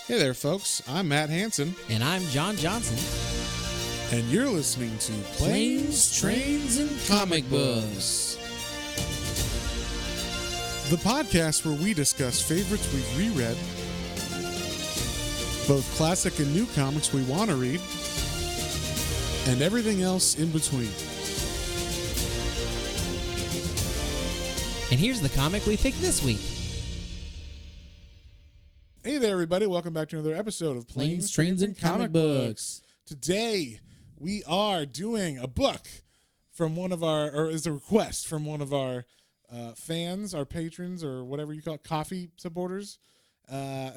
Hey there, folks. I'm Matt Hansen, And I'm John Johnson. and you're listening to Planes, Trains, and Comic Books. the podcast where we discuss favorites we've reread, both classic and new comics we want to read, and everything else in between. And here's the comic we picked this week. Hey there, everybody. Welcome back to another episode of Planes, Trains, and Comic Books. Today, we are doing a book from one of our, or is a request from one of our fans, our patrons, or whatever you call it, coffee supporters. I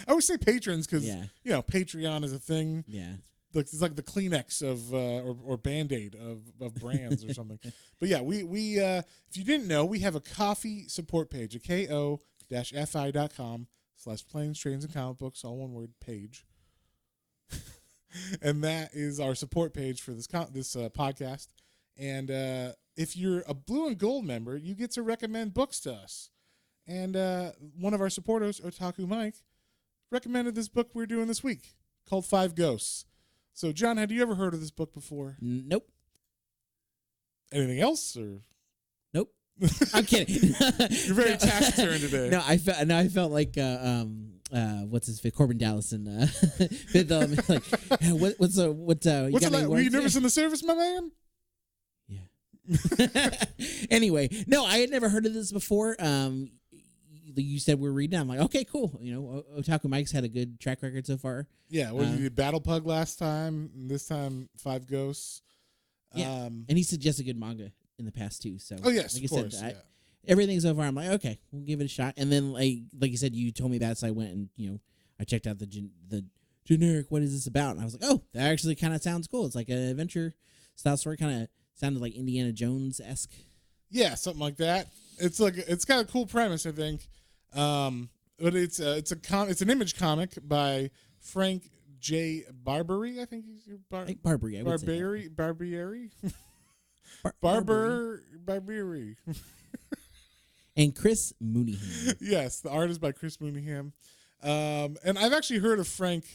always say patrons because, you know, Patreon is a thing. Yeah. It's like the Kleenex of or Band-Aid of brands or something. But yeah, we if you didn't know, we have a coffee support page, a ko-fi.com/planes, trains, and comic books, all one word, page. And that is our support page for this podcast. And if you're a Blue and Gold member, you get to recommend books to us. And one of our supporters, Otaku Mike, recommended this book we're doing this week called Five Ghosts. So, John, had you ever heard of this book before? Nope. Anything else, or Nope. I'm kidding. You're very taciturn today. No, I felt like what's his face, Corbin Dallas, and like what's were you nervous in the service, my man? Yeah. Anyway, no, I had never heard of this before. You said we're reading. I'm like, okay, cool. You know, Otaku Mike's had a good track record so far. Yeah, you did Battle Pug last time. And this time, Five Ghosts. Yeah, and he suggested good manga in the past too. So, oh yes, like of course. Everything so far, I'm like, okay, we'll give it a shot. And then, like you said, you told me that, so I went and I checked out the generic. What is this about? And I was like, oh, that actually kind of sounds cool. It's like an adventure style story, kind of sounded like Indiana Jones-esque. Yeah, something like that. It's got a cool premise, I think. But it's an Image comic by Frank J. Barbary, I think he's Barbary. Barbary. And Chris Mooneyham. Yes, the art is by Chris Mooneyham. And I've actually heard of Frank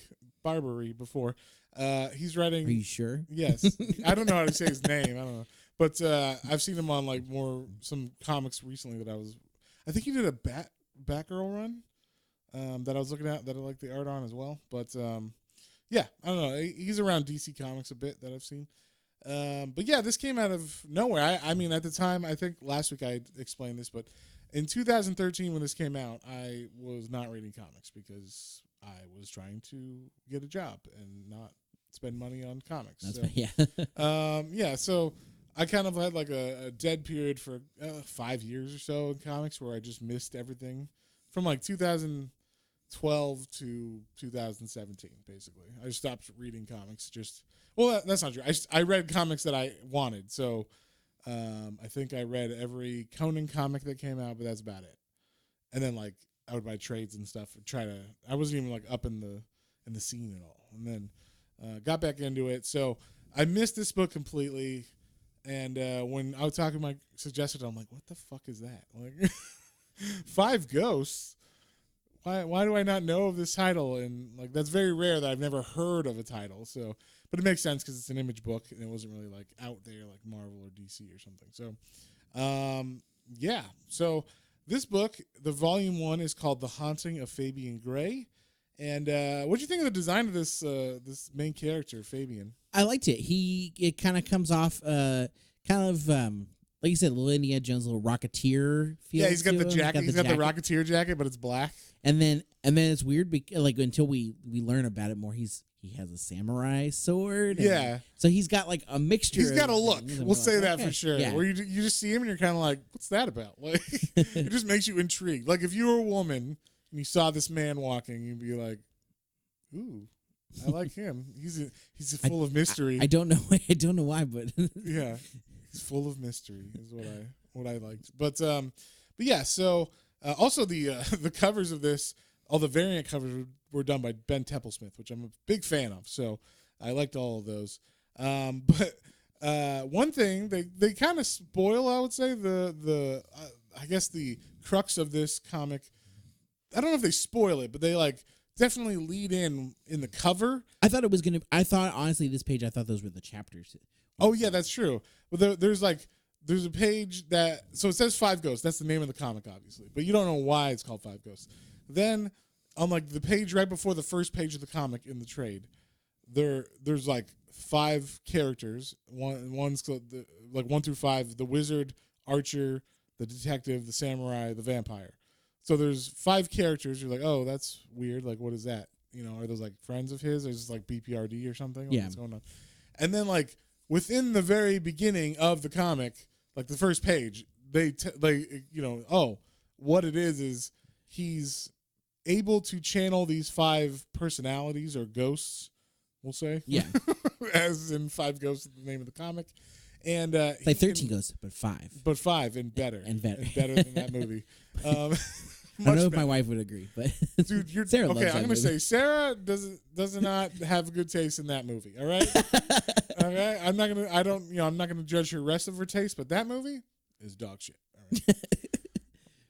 Barbary before. He's writing. Are you sure? Yes. I don't know how to say his name. I don't know. But I've seen him on like some comics recently that I think he did a Batgirl run that I was looking at that I like the art on as well. But yeah, I don't know. He's around DC Comics a bit that I've seen. But yeah, this came out of nowhere. I mean, at the time, I think last week I explained this, but in 2013 when this came out, I was not reading comics because I was trying to get a job and not spend money on comics. Yeah. So I kind of had like a dead period for 5 years or so in comics where I just missed everything from like 2012 to 2017, basically. I just stopped reading comics. That's not true. I read comics that I wanted. So I think I read every Conan comic that came out, but that's about it. And then like I would buy trades and stuff and I wasn't even like up in the scene at all. And then got back into it. So I missed this book completely. And when I was talking, Mike suggested, I'm like, what the fuck is that? Like, Five Ghosts? Why do I not know of this title? And like, that's very rare that I've never heard of a title. So, but it makes sense because it's an Image book and it wasn't really like out there like Marvel or DC or something. So, yeah. So this book, the volume 1 is called The Haunting of Fabian Gray. And what do you think of the design of this main character, Fabian? I liked it. It kind of comes off like you said, little Indiana Jones, little Rocketeer feel. Yeah, he's got the jacket. He's got the Rocketeer jacket, but it's black. And then it's weird, like until we learn about it more. He has a samurai sword. Yeah. So he's got like a mixture. He's got a look. We'll say that for sure. Yeah. Where you just see him and you're kind of like, what's that about? Like, it just makes you intrigued. Like if you were a woman and you saw this man walking, you'd be like, ooh, I like him. He's full of mystery. I don't know. I don't know why, but yeah, he's full of mystery is what I liked. But yeah. So also the covers of this, all the variant covers were done by Ben Templesmith, which I'm a big fan of. So I liked all of those. But one thing they kind of spoil, I would say, I guess the crux of this comic. I don't know if they spoil it, but they like definitely lead in the cover. I thought it was gonna. I thought honestly, this page. I thought those were the chapters. Oh yeah, that's true. But there's a page that, so it says Five Ghosts. That's the name of the comic, obviously, but you don't know why it's called Five Ghosts. Then on like the page right before the first page of the comic in the trade, there's like 5 characters. One's like 1 through 5: the wizard, archer, the detective, the samurai, the vampire. So there's 5 characters. You're like, oh, that's weird. Like, what is that? You know, are those like friends of his? Or is this like BPRD or something? Like, yeah. what's going on? And then like within the very beginning of the comic, like the first page, they what it is he's able to channel these 5 personalities or ghosts, we'll say. Yeah. As in Five Ghosts is the name of the comic. And it's like 13 ghosts, but 5. But 5 and better. And better. And better than that movie. I don't know if my wife would agree, but dude, you're Sarah okay. loves I'm that gonna movie. say Sarah does not have good taste in that movie. All right, okay. I'm not gonna judge her rest of her taste, but that movie is dog shit. All right?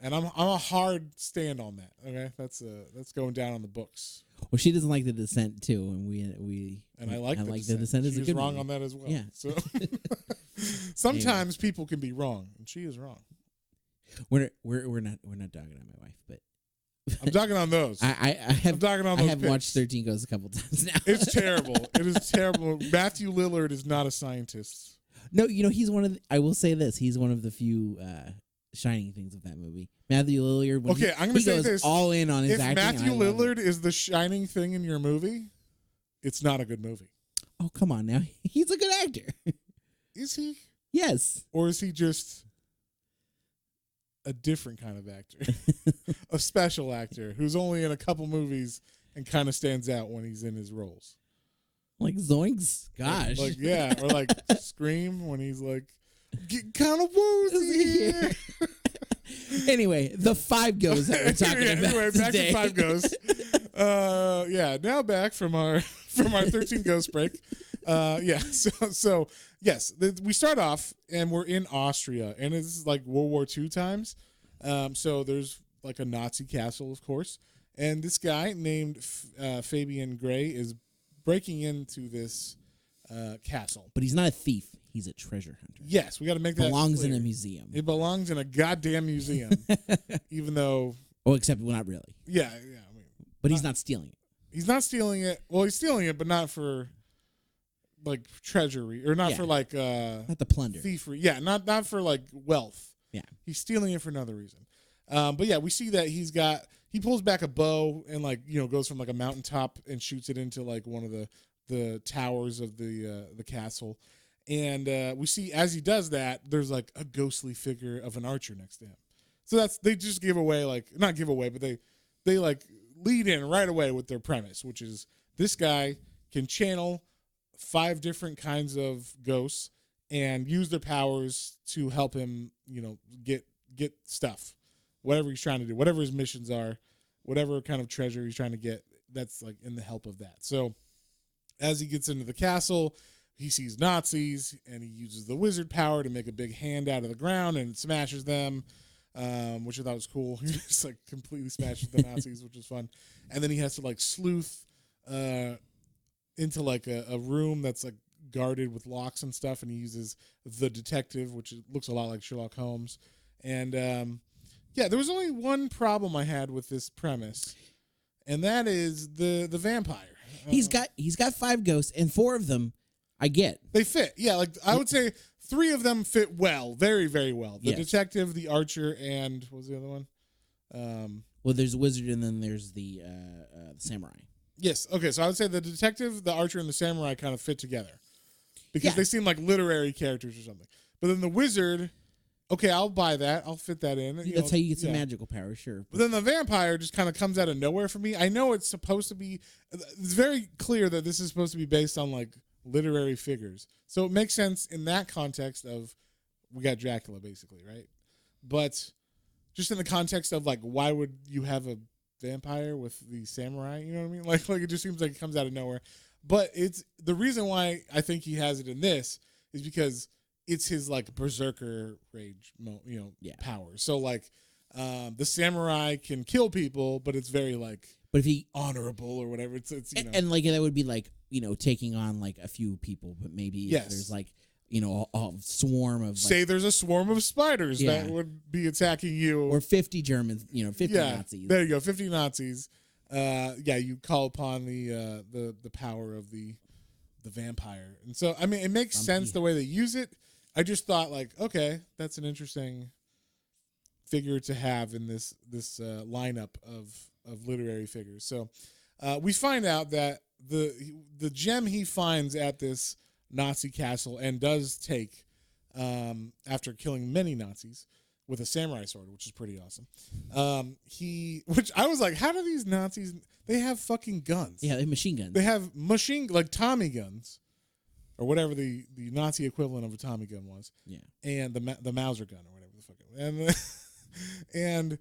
And I'm a hard stand on that. Okay, that's going down on the books. Well, she doesn't like The Descent too, and I like The Descent. Descent is a She's good wrong movie. on that as well. Yeah. So sometimes people can be wrong, and she is wrong. We're not dogging on my wife, but I'm dogging on those. I have I'm dogging on I those have picks. watched 13 Ghosts a couple times now. It's terrible. It is terrible. Matthew Lillard is not a scientist. No, he's one of I will say this, he's one of the few shining things of that movie. Matthew Lillard, when Okay, I'm gonna he say goes this. all in on his If acting. Matthew and I love it. Lillard is the shining thing in your movie, it's not a good movie. Oh, come on now. He's a good actor. Is he? Yes. Or is he just a different kind of actor? A special actor who's only in a couple movies and kind of stands out when he's in his roles. Like Zoinks. Gosh. Like yeah, or like Scream when he's like getting kind of woozy here. Anyway, the 5 Ghosts that we're talking about Anyway, back today. to Five Ghosts. Now back from our 13 Ghost break. So yes, we start off and we're in Austria, and it's like World War II times. So there's like a Nazi castle, of course, and this guy named Fabian Gray is breaking into this castle. But he's not a thief. He's a treasure hunter. Yes, we got to make that Belongs clear. in a museum. It belongs in a goddamn museum, even though. Oh, except not really. Yeah. I mean, But he's not stealing it. he's not stealing it. Well, he's stealing it, but not for like treasury or not Yeah. for like Not the plunder. thievery. Yeah, not for like wealth. Yeah. He's stealing it for another reason. But yeah, we see that he pulls back a bow and like goes from like a mountaintop and shoots it into like one of the towers of the castle. And we see as he does that, there's like a ghostly figure of an archer next to him. So they just give away, like, not give away, but they like lead in right away with their premise, which is this guy can channel 5 different kinds of ghosts and use their powers to help him, get stuff, whatever he's trying to do, whatever his missions are, whatever kind of treasure he's trying to get. That's like in the help of that. So as he gets into the castle, he sees Nazis and he uses the wizard power to make a big hand out of the ground and smashes them, which I thought was cool. He just like completely smashes the Nazis, which is fun. And then he has to like sleuth into like a room that's like guarded with locks and stuff. And he uses the detective, which looks a lot like Sherlock Holmes. And there was only one problem I had with this premise, and that is the vampire. He's got 5 ghosts, and 4 of them I get. They fit. Yeah, like I would say 3 of them fit well, very, very well. The Yes. detective, the archer, and what was the other one? Well, there's a wizard, and then there's the samurai. Yes. Okay, so I would say the detective, the archer, and the samurai kind of fit together because Yeah. they seem like literary characters or something. But then the wizard, okay, I'll buy that. I'll fit that in. That's how you get some magical power, sure. But then the vampire just kind of comes out of nowhere for me. I know it's supposed to be. It's very clear that this is supposed to be based on like literary figures, so it makes sense in that context of we got Dracula basically, right? But just in the context of like, why would you have a vampire with the samurai? You know what I mean? Like it just seems like it comes out of nowhere. But it's the reason why I think he has it in this is because it's his like berserker rage, Yeah. power. So like The samurai can kill people, but it's very like But if he honorable or whatever. It's you know. and like that would be like taking on like a few people, but maybe if Yes. there's like a swarm of Say there's a swarm of spiders Yeah. that would be attacking you, or 50 Germans, 50 yeah, Nazis. there you go, 50 Nazis. You call upon the power of the vampire, and so I mean it makes sense the way they use it. I just thought like, okay, that's an interesting figure to have in this lineup of literary figures. So we find out that the gem he finds at this Nazi castle and does take after killing many Nazis with a samurai sword, which is pretty awesome. Which I was like, how do these Nazis? They have fucking guns. Yeah, they have machine guns. They have like Tommy guns, or whatever the Nazi equivalent of a Tommy gun was. Yeah, and the Mauser gun or whatever the fuck it was. And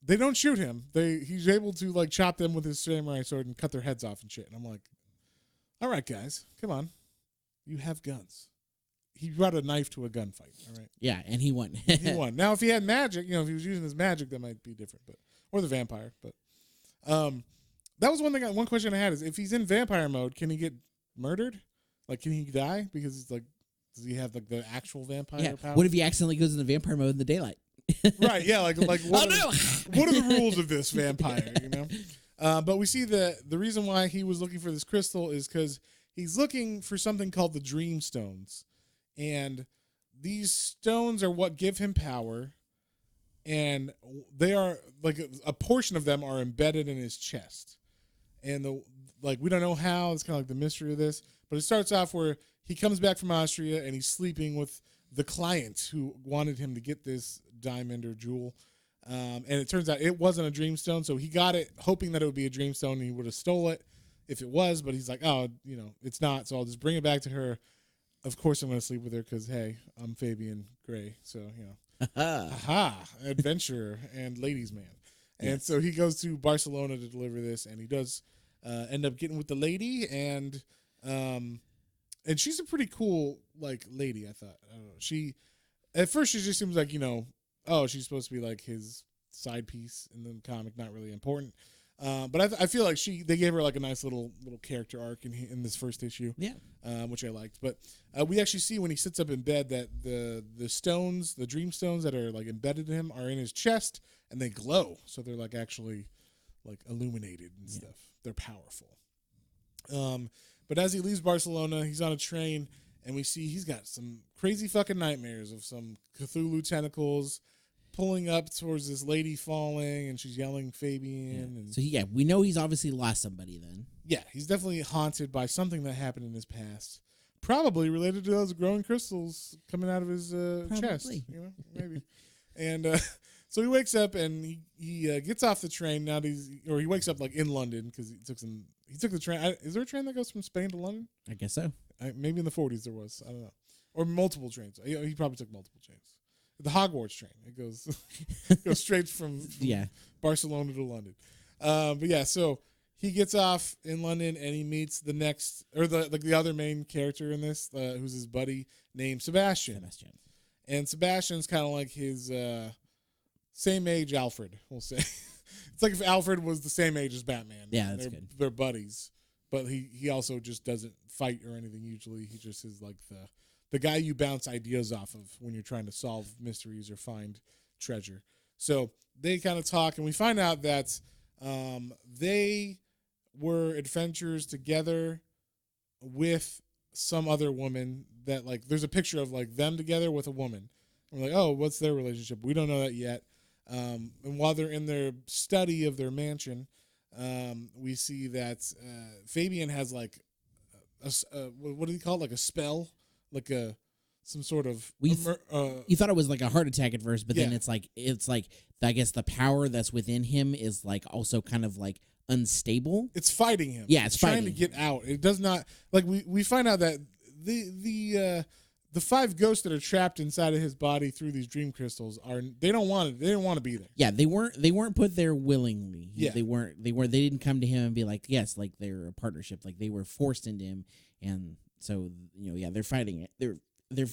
they don't shoot him. He's able to like chop them with his samurai sword and cut their heads off and shit. And I'm like, all right, guys, come on, you have guns. He brought a knife to a gunfight. All right. Yeah, and he won. He won. Now, if he had magic, if he was using his magic, that might be different. Or the vampire. But that was one question I had is if he's in vampire mode, can he get murdered? Like, can he die? Because it's like, does he have like the actual vampire power? What if he accidentally goes into vampire mode in the daylight? Right. Yeah. Like what? Oh no! What are the rules of this vampire? But we see the reason why he was looking for this crystal is because he's looking for something called the Dreamstones. And these stones are what give him power, and they are like a portion of them are embedded in his chest. And we don't know how. It's kind of like the mystery of this. But it starts off where he comes back from Austria and he's sleeping with the client who wanted him to get this diamond or jewel. And it turns out it wasn't a Dreamstone, so he got it hoping that it would be a Dreamstone, and he would have stole it if it was. But he's like, oh, it's not. So I'll just bring it back to her. Of course, I'm going to sleep with her because, hey, I'm Fabian Gray. So, adventurer and ladies' man. And so he goes to Barcelona to deliver this, and he does end up getting with the lady. And she's a pretty cool, like, lady, I thought. I don't know. At first, she just seems like, she's supposed to be, like, his side piece in the comic, not really important. But I feel like they gave her like a nice little character arc in this first issue, which I liked. But we actually see when he sits up in bed that the stones, the Dreamstones that are like embedded in him, are in his chest and they glow, so they're like actually like illuminated and stuff. They're powerful. But as he leaves Barcelona, he's on a train and we see he's got some crazy fucking nightmares of some Cthulhu tentacles pulling up towards this lady falling, and she's yelling Fabian. And so we know he's obviously lost somebody then. Yeah, he's definitely haunted by something that happened in his past, probably related to those growing crystals coming out of his chest. Maybe. And so he wakes up and he gets off the train. Now he wakes up like in London because he took the train. Is there a train that goes from Spain to London? I guess so. Maybe in the 40s there was. I don't know. Or multiple trains. He probably took multiple trains. The Hogwarts train. It goes straight from Barcelona to London. So he gets off in London and he meets the other main character in this, who's his buddy named Sebastian. And Sebastian's kind of like his same age Alfred, we'll say. It's like if Alfred was the same age as Batman. Yeah, that's good. They're buddies. But he also just doesn't fight or anything usually. He just is like the guy you bounce ideas off of when you're trying to solve mysteries or find treasure. So they kind of talk, and we find out that they were adventurers together with some other woman that, like, there's a picture of, like, them together with a woman. And we're like, oh, what's their relationship? We don't know that yet. And while they're in their study of their mansion, we see that Fabian has, like, what do you call it? Like a spell? Like some sort of you thought it was like a heart attack at first, but then it's like I guess the power that's within him is like also kind of like unstable. It's fighting him. Yeah, it's trying to get out. It does not, like, we find out that the 5 ghosts that are trapped inside of his body through these dream crystals they don't want to be there. Yeah, they weren't put there willingly. Yeah. They didn't come to him and be like, yes, like they're a partnership. Like they were forced into him, and so they're fighting it. They're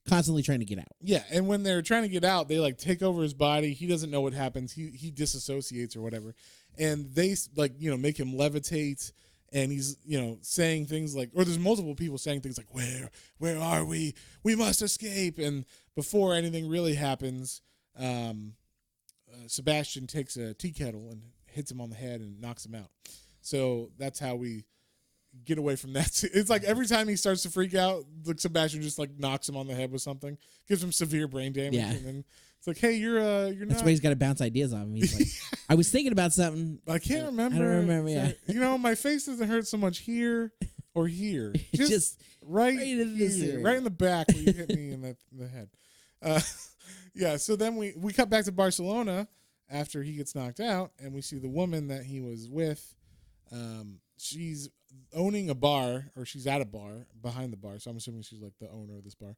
constantly trying to get out. Yeah, and when they're trying to get out, they like take over his body. He doesn't know what happens. He disassociates or whatever, and they like make him levitate. And he's saying things like, or there's multiple people saying things like, where are we? We must escape. And before anything really happens, Sebastian takes a tea kettle and hits him on the head and knocks him out. So that's how we get away from that. It's like every time he starts to freak out, like Sebastian just like knocks him on the head with something, gives him severe brain damage, and then it's like, hey, you're not. That's why he's got to bounce ideas off him. He's like, I was thinking about something. I can't remember. I don't remember. Yeah, my face doesn't hurt so much here or here. Just right in here, right in the back where you hit me in the head. Yeah. So then we cut back to Barcelona after he gets knocked out, and we see the woman that he was with. She's owning a bar, or she's at a bar behind the bar. So I'm assuming she's like the owner of this bar.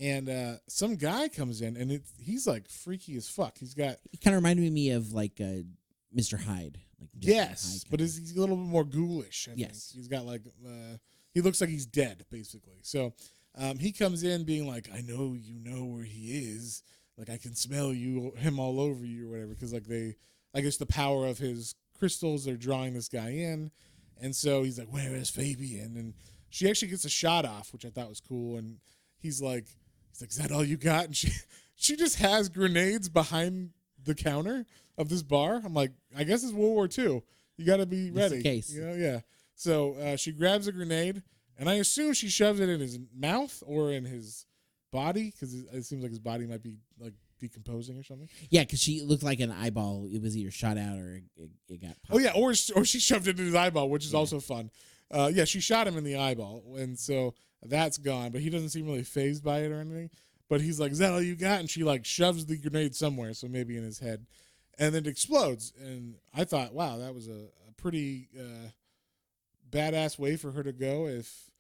And some guy comes in, and he's like freaky as fuck. He kind of reminded me of like Mr. Hyde. Like yes, but he's a little bit more ghoulish. I think. He's got like he looks like he's dead basically. So he comes in being like, I know you know where he is. Like I can smell him all over you or whatever. Because like I guess the power of his crystals, they're drawing this guy in. And so he's like, where is Fabian? And she actually gets a shot off, which I thought was cool. And he's like, is that all you got? And she just has grenades behind the counter of this bar. I'm like, I guess it's World War II. You got to be ready. Just in case. Yeah. So she grabs a grenade, and I assume she shoves it in his mouth or in his body, because it seems like his body might be like decomposing or something. Yeah, because she looked like an eyeball. It was either shot out or it got popped. Oh, yeah, or she shoved it in his eyeball, which is also fun. She shot him in the eyeball, and so that's gone, but he doesn't seem really fazed by it or anything. But he's like, is that all you got? And she like shoves the grenade somewhere, so maybe in his head, and then it explodes. And I thought, wow, that was a pretty badass way for her to go if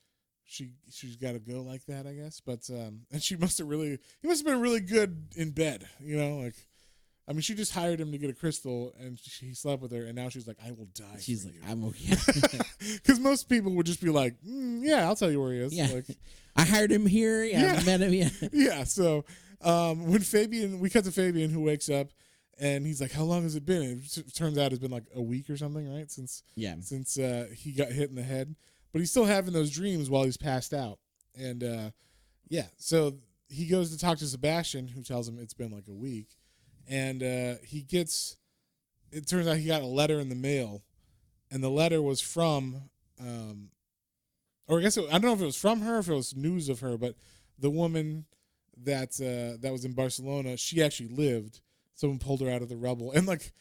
she's got to go like that, I guess. But and he must have been really good in bed, like. I mean, she just hired him to get a crystal, and he slept with her, and now she's like, I will die. She's like, you. I'm okay. Because most people would just be like, yeah, I'll tell you where he is. Yeah. Like, I hired him here. Yeah, I met him. Yeah. Yeah. So when we cut to Fabian, who wakes up, and he's like, how long has it been? And it turns out it's been like a week or something, right? Since he got hit in the head. But he's still having those dreams while he's passed out. And so he goes to talk to Sebastian, who tells him it's been like a week. And it turns out he got a letter in the mail, and the letter was from, or I guess I don't know if it was from her, if it was news of her, but the woman that was in Barcelona, she actually lived. Someone pulled her out of the rubble, and like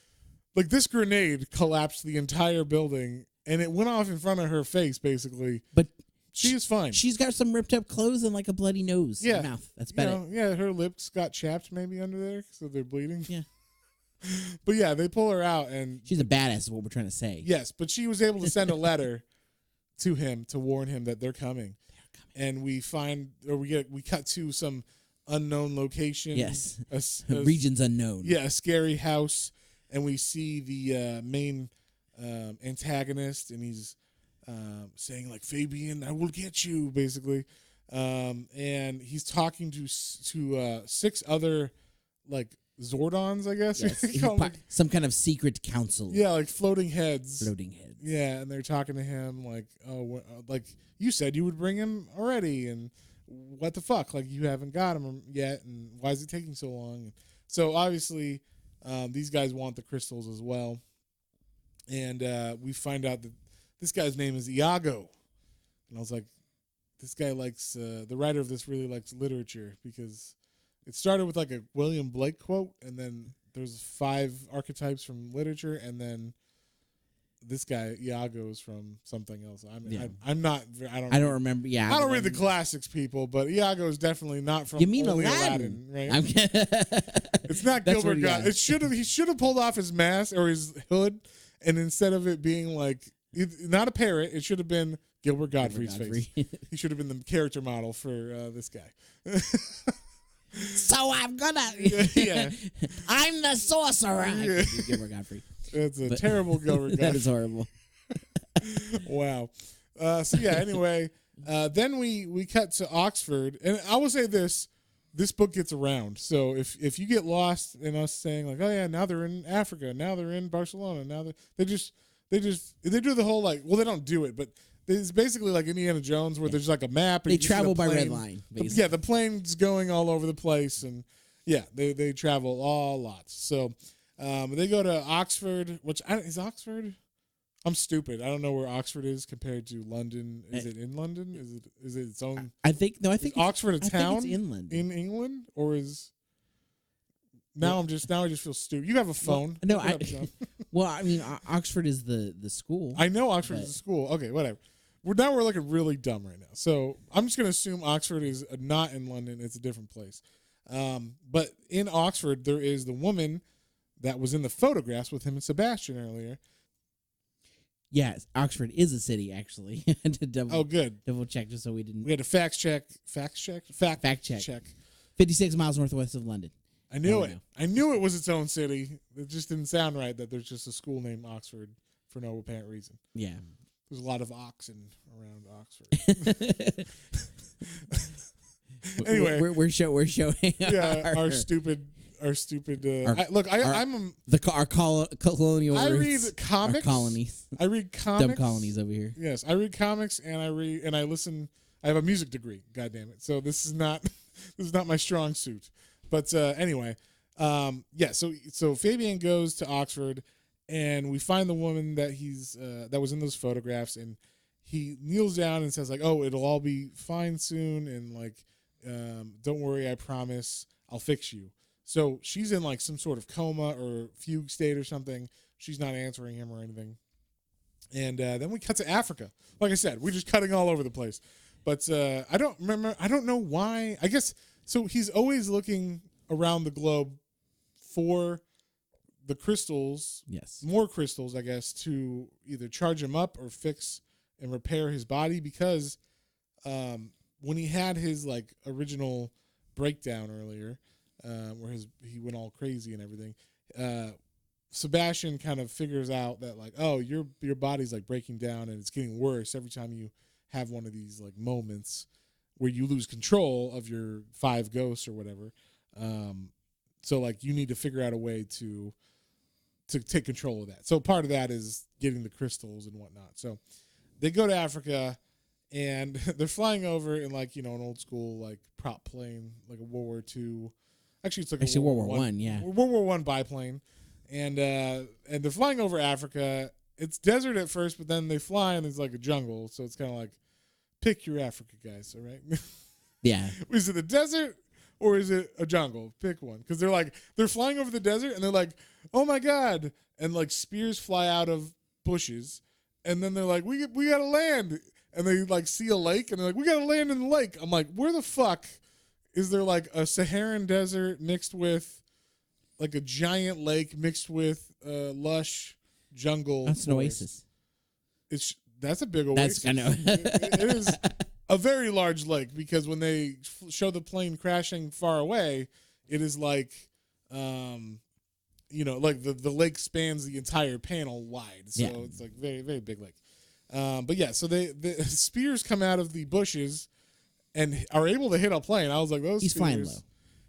this grenade collapsed the entire building, and it went off in front of her face, basically. But she is fine. She's got some ripped up clothes and like a bloody nose and mouth. That's better. Her lips got chapped maybe under there, so they're bleeding. Yeah. But yeah, they pull her out, and she's a badass is what we're trying to say. Yes, but she was able to send a letter to him to warn him that they're coming. And we cut to some unknown location. Yes. Regions unknown. Yeah, a scary house, and we see the main antagonist, and he's saying like, Fabian, I will get you, basically. And he's talking to 6 other like Zordons, I guess. Yes. Some kind of secret council. Yeah, like floating heads. Yeah, and they're talking to him like, oh, like you said you would bring him already, and what the fuck? Like you haven't got him yet, and why is it taking so long? So obviously, these guys want the crystals as well, and we find out that this guy's name is Iago, and I was like, this guy likes the writer of this really likes literature, because it started with like a William Blake quote, and then there's 5 archetypes from literature, and then this guy Iago is from something else. I don't remember. Yeah, I don't read the classics, people, but Iago is definitely not from. You mean Aladdin, right? It's not Gilbert Godfrey. He should have pulled off his mask or his hood, and instead of it being like not a parrot, it should have been Gilbert Gottfried's face. He should have been the character model for this guy. So I'm gonna. Yeah. I'm the sorcerer. Yeah. Gilbert Gottfried. It's a terrible Gilbert Gottfried. That is horrible. Wow. So yeah. Anyway, then we cut to Oxford, and I will say this: this book gets around. So if you get lost in us saying like, oh yeah, now they're in Africa, now they're in Barcelona, now they do the whole like, well, they don't do it, but it's basically like Indiana Jones where there's like a map. And they travel by red line. Yeah, the plane's going all over the place, and yeah, they travel a lot. So they go to Oxford, is Oxford? I'm stupid. I don't know where Oxford is compared to London. Is it in London? Is it its own? I think Oxford a town it's in London, in England, or is now I just feel stupid. You have a phone. Well, no, well, I mean, Oxford is the school. I know Oxford is a school. Okay, whatever. We're looking really dumb right now. So I'm just gonna assume Oxford is not in London. It's a different place. But in Oxford, there is the woman that was in the photographs with him and Sebastian earlier. Yes, Oxford is a city, actually. Good. Double check just so we didn't. We had to fact check. 56 miles northwest of London. I knew it. I knew it was its own city. It just didn't sound right that there's just a school named Oxford for no apparent reason. Yeah. There's a lot of oxen around Oxford. Anyway, we're showing. Yeah, our stupid. Our colonial. I read roots, comics. Our colonies. I read comics. Dumb colonies over here. Yes, I read comics and I listen. I have a music degree. God damn it! So this is not my strong suit. But anyway, yeah. So Fabian goes to Oxford, and we find the woman that that was in those photographs, and he kneels down and says like, "Oh, it'll all be fine soon," and like, "Don't worry, I promise, I'll fix you." So she's in like some sort of coma or fugue state or something. She's not answering him or anything. And then we cut to Africa. Like I said, we're just cutting all over the place. But I don't know why. I guess, so he's always looking around the globe for the crystals. Yes. More crystals, I guess, to either charge him up or fix and repair his body. Because when he had his like original breakdown earlier, where he went all crazy and everything, Sebastian kind of figures out that like, oh, your body's like breaking down and it's getting worse every time you have one of these like moments where you lose control of your 5 ghosts or whatever. So like you need to figure out a way to take control of that. So part of that is getting the crystals and whatnot. So they go to Africa and they're flying over in like, an old school like prop plane, like a World War II. Actually, it's like a World War I, yeah. World War I biplane. And they're flying over Africa. It's desert at first, but then they fly and it's like a jungle. So it's kind of like, pick your Africa, guys, all right? Yeah. Is it a desert or is it a jungle? Pick one. Because they're flying over the desert and they're like, oh my God. And like spears fly out of bushes. And then they're like, we got to land. And they like see a lake and they're like, we got to land in the lake. I'm like, where the fuck is there like a Saharan desert mixed with like a giant lake mixed with lush jungle? That's an oasis. That's a big oasis. I know. It is a very large lake because when they show the plane crashing far away, it is like, like the lake spans the entire panel wide. So it's like very, very big lake. But yeah, so the spears come out of the bushes and are able to hit a plane. I was like, those He's spears. flying low.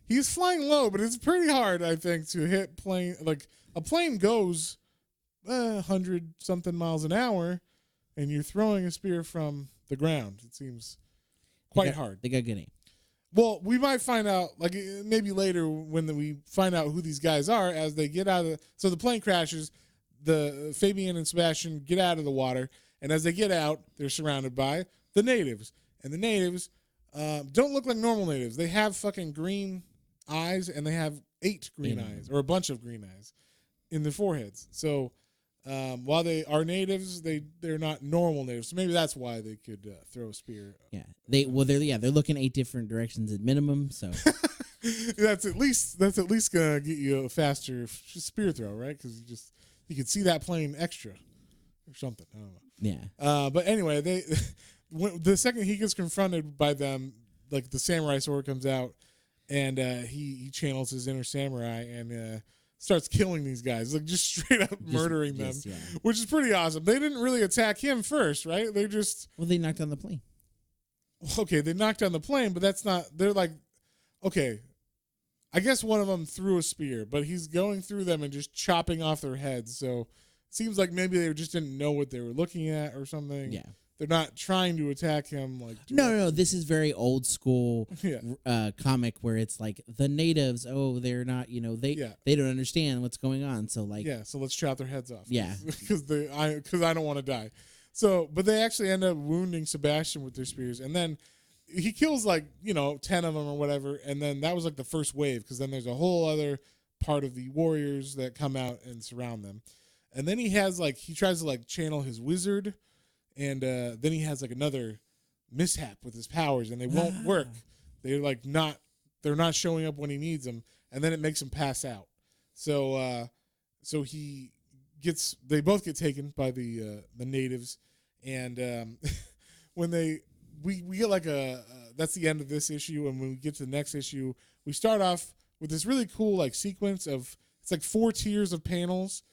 He's flying low, but it's pretty hard, I think, to hit plane. Like a plane goes 100-something miles an hour, and you're throwing a spear from the ground. It seems quite hard. They got good aim. Well, we might find out, like maybe later when we find out who these guys are as they get out of so the plane crashes, the Fabian and Sebastian get out of the water, and as they get out, they're surrounded by the natives. And the natives don't look like normal natives. They have fucking green eyes, and they have 8 green eyes, or a bunch of green eyes in their foreheads. So while they are natives, they're not normal natives. So maybe that's why they could throw a spear. Yeah, they're looking 8 different directions at minimum. So that's at least gonna get you a faster spear throw, right? Because you can see that plane extra or something. I don't know. Yeah. But anyway, the second he gets confronted by them, like the samurai sword comes out, and he channels his inner samurai and starts killing these guys, like just straight up murdering them, which is pretty awesome. They didn't really attack him first, right? They knocked down the plane. Okay, they knocked down the plane, but that's not. They're like, okay, I guess one of them threw a spear, but he's going through them and just chopping off their heads. So it seems like maybe they just didn't know what they were looking at or something. Yeah. They're not trying to attack him. Like No. This is very old school Yeah. comic where it's like the natives. Oh, they're not. They don't understand what's going on. So like So let's chop their heads off. Yeah. because I don't want to die. So, but they actually end up wounding Sebastian with their spears, and then he kills 10 of them or whatever, and then that was like the first wave, because then there's a whole other part of the warriors that come out and surround them, and then he tries to channel his wizard, and then he has another mishap with his powers, and they won't work. They're not showing up when he needs them, and then it makes him pass out. So they both get taken by the natives, and when we get that's the end of this issue, and when we get to the next issue, we start off with this really cool sequence of it's 4 tiers of panels,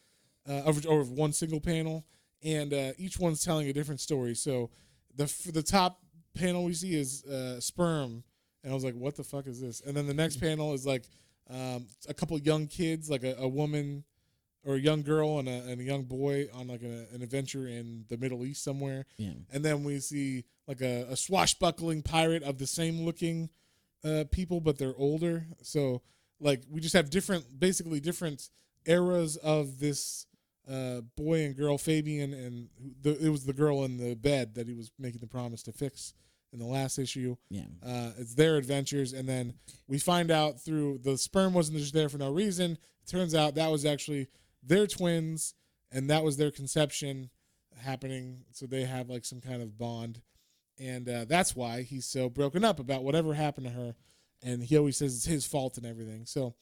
of one single panel, and each one's telling a different story. So the top panel we see is sperm, and I was like, what the fuck is this? And then the next panel is a couple young kids, a woman or a young girl and a young boy on an adventure in the Middle East somewhere. Yeah. And then we see a swashbuckling pirate of the same looking people, but they're older. So we just have basically different eras of this boy and girl, Fabian, and it was the girl in the bed that he was making the promise to fix in the last issue. Yeah. It's their adventures, and then we find out through the sperm wasn't just there for no reason. It turns out that was actually their twins, and that was their conception happening, so they have some kind of bond, and that's why he's so broken up about whatever happened to her, and he always says it's his fault and everything. So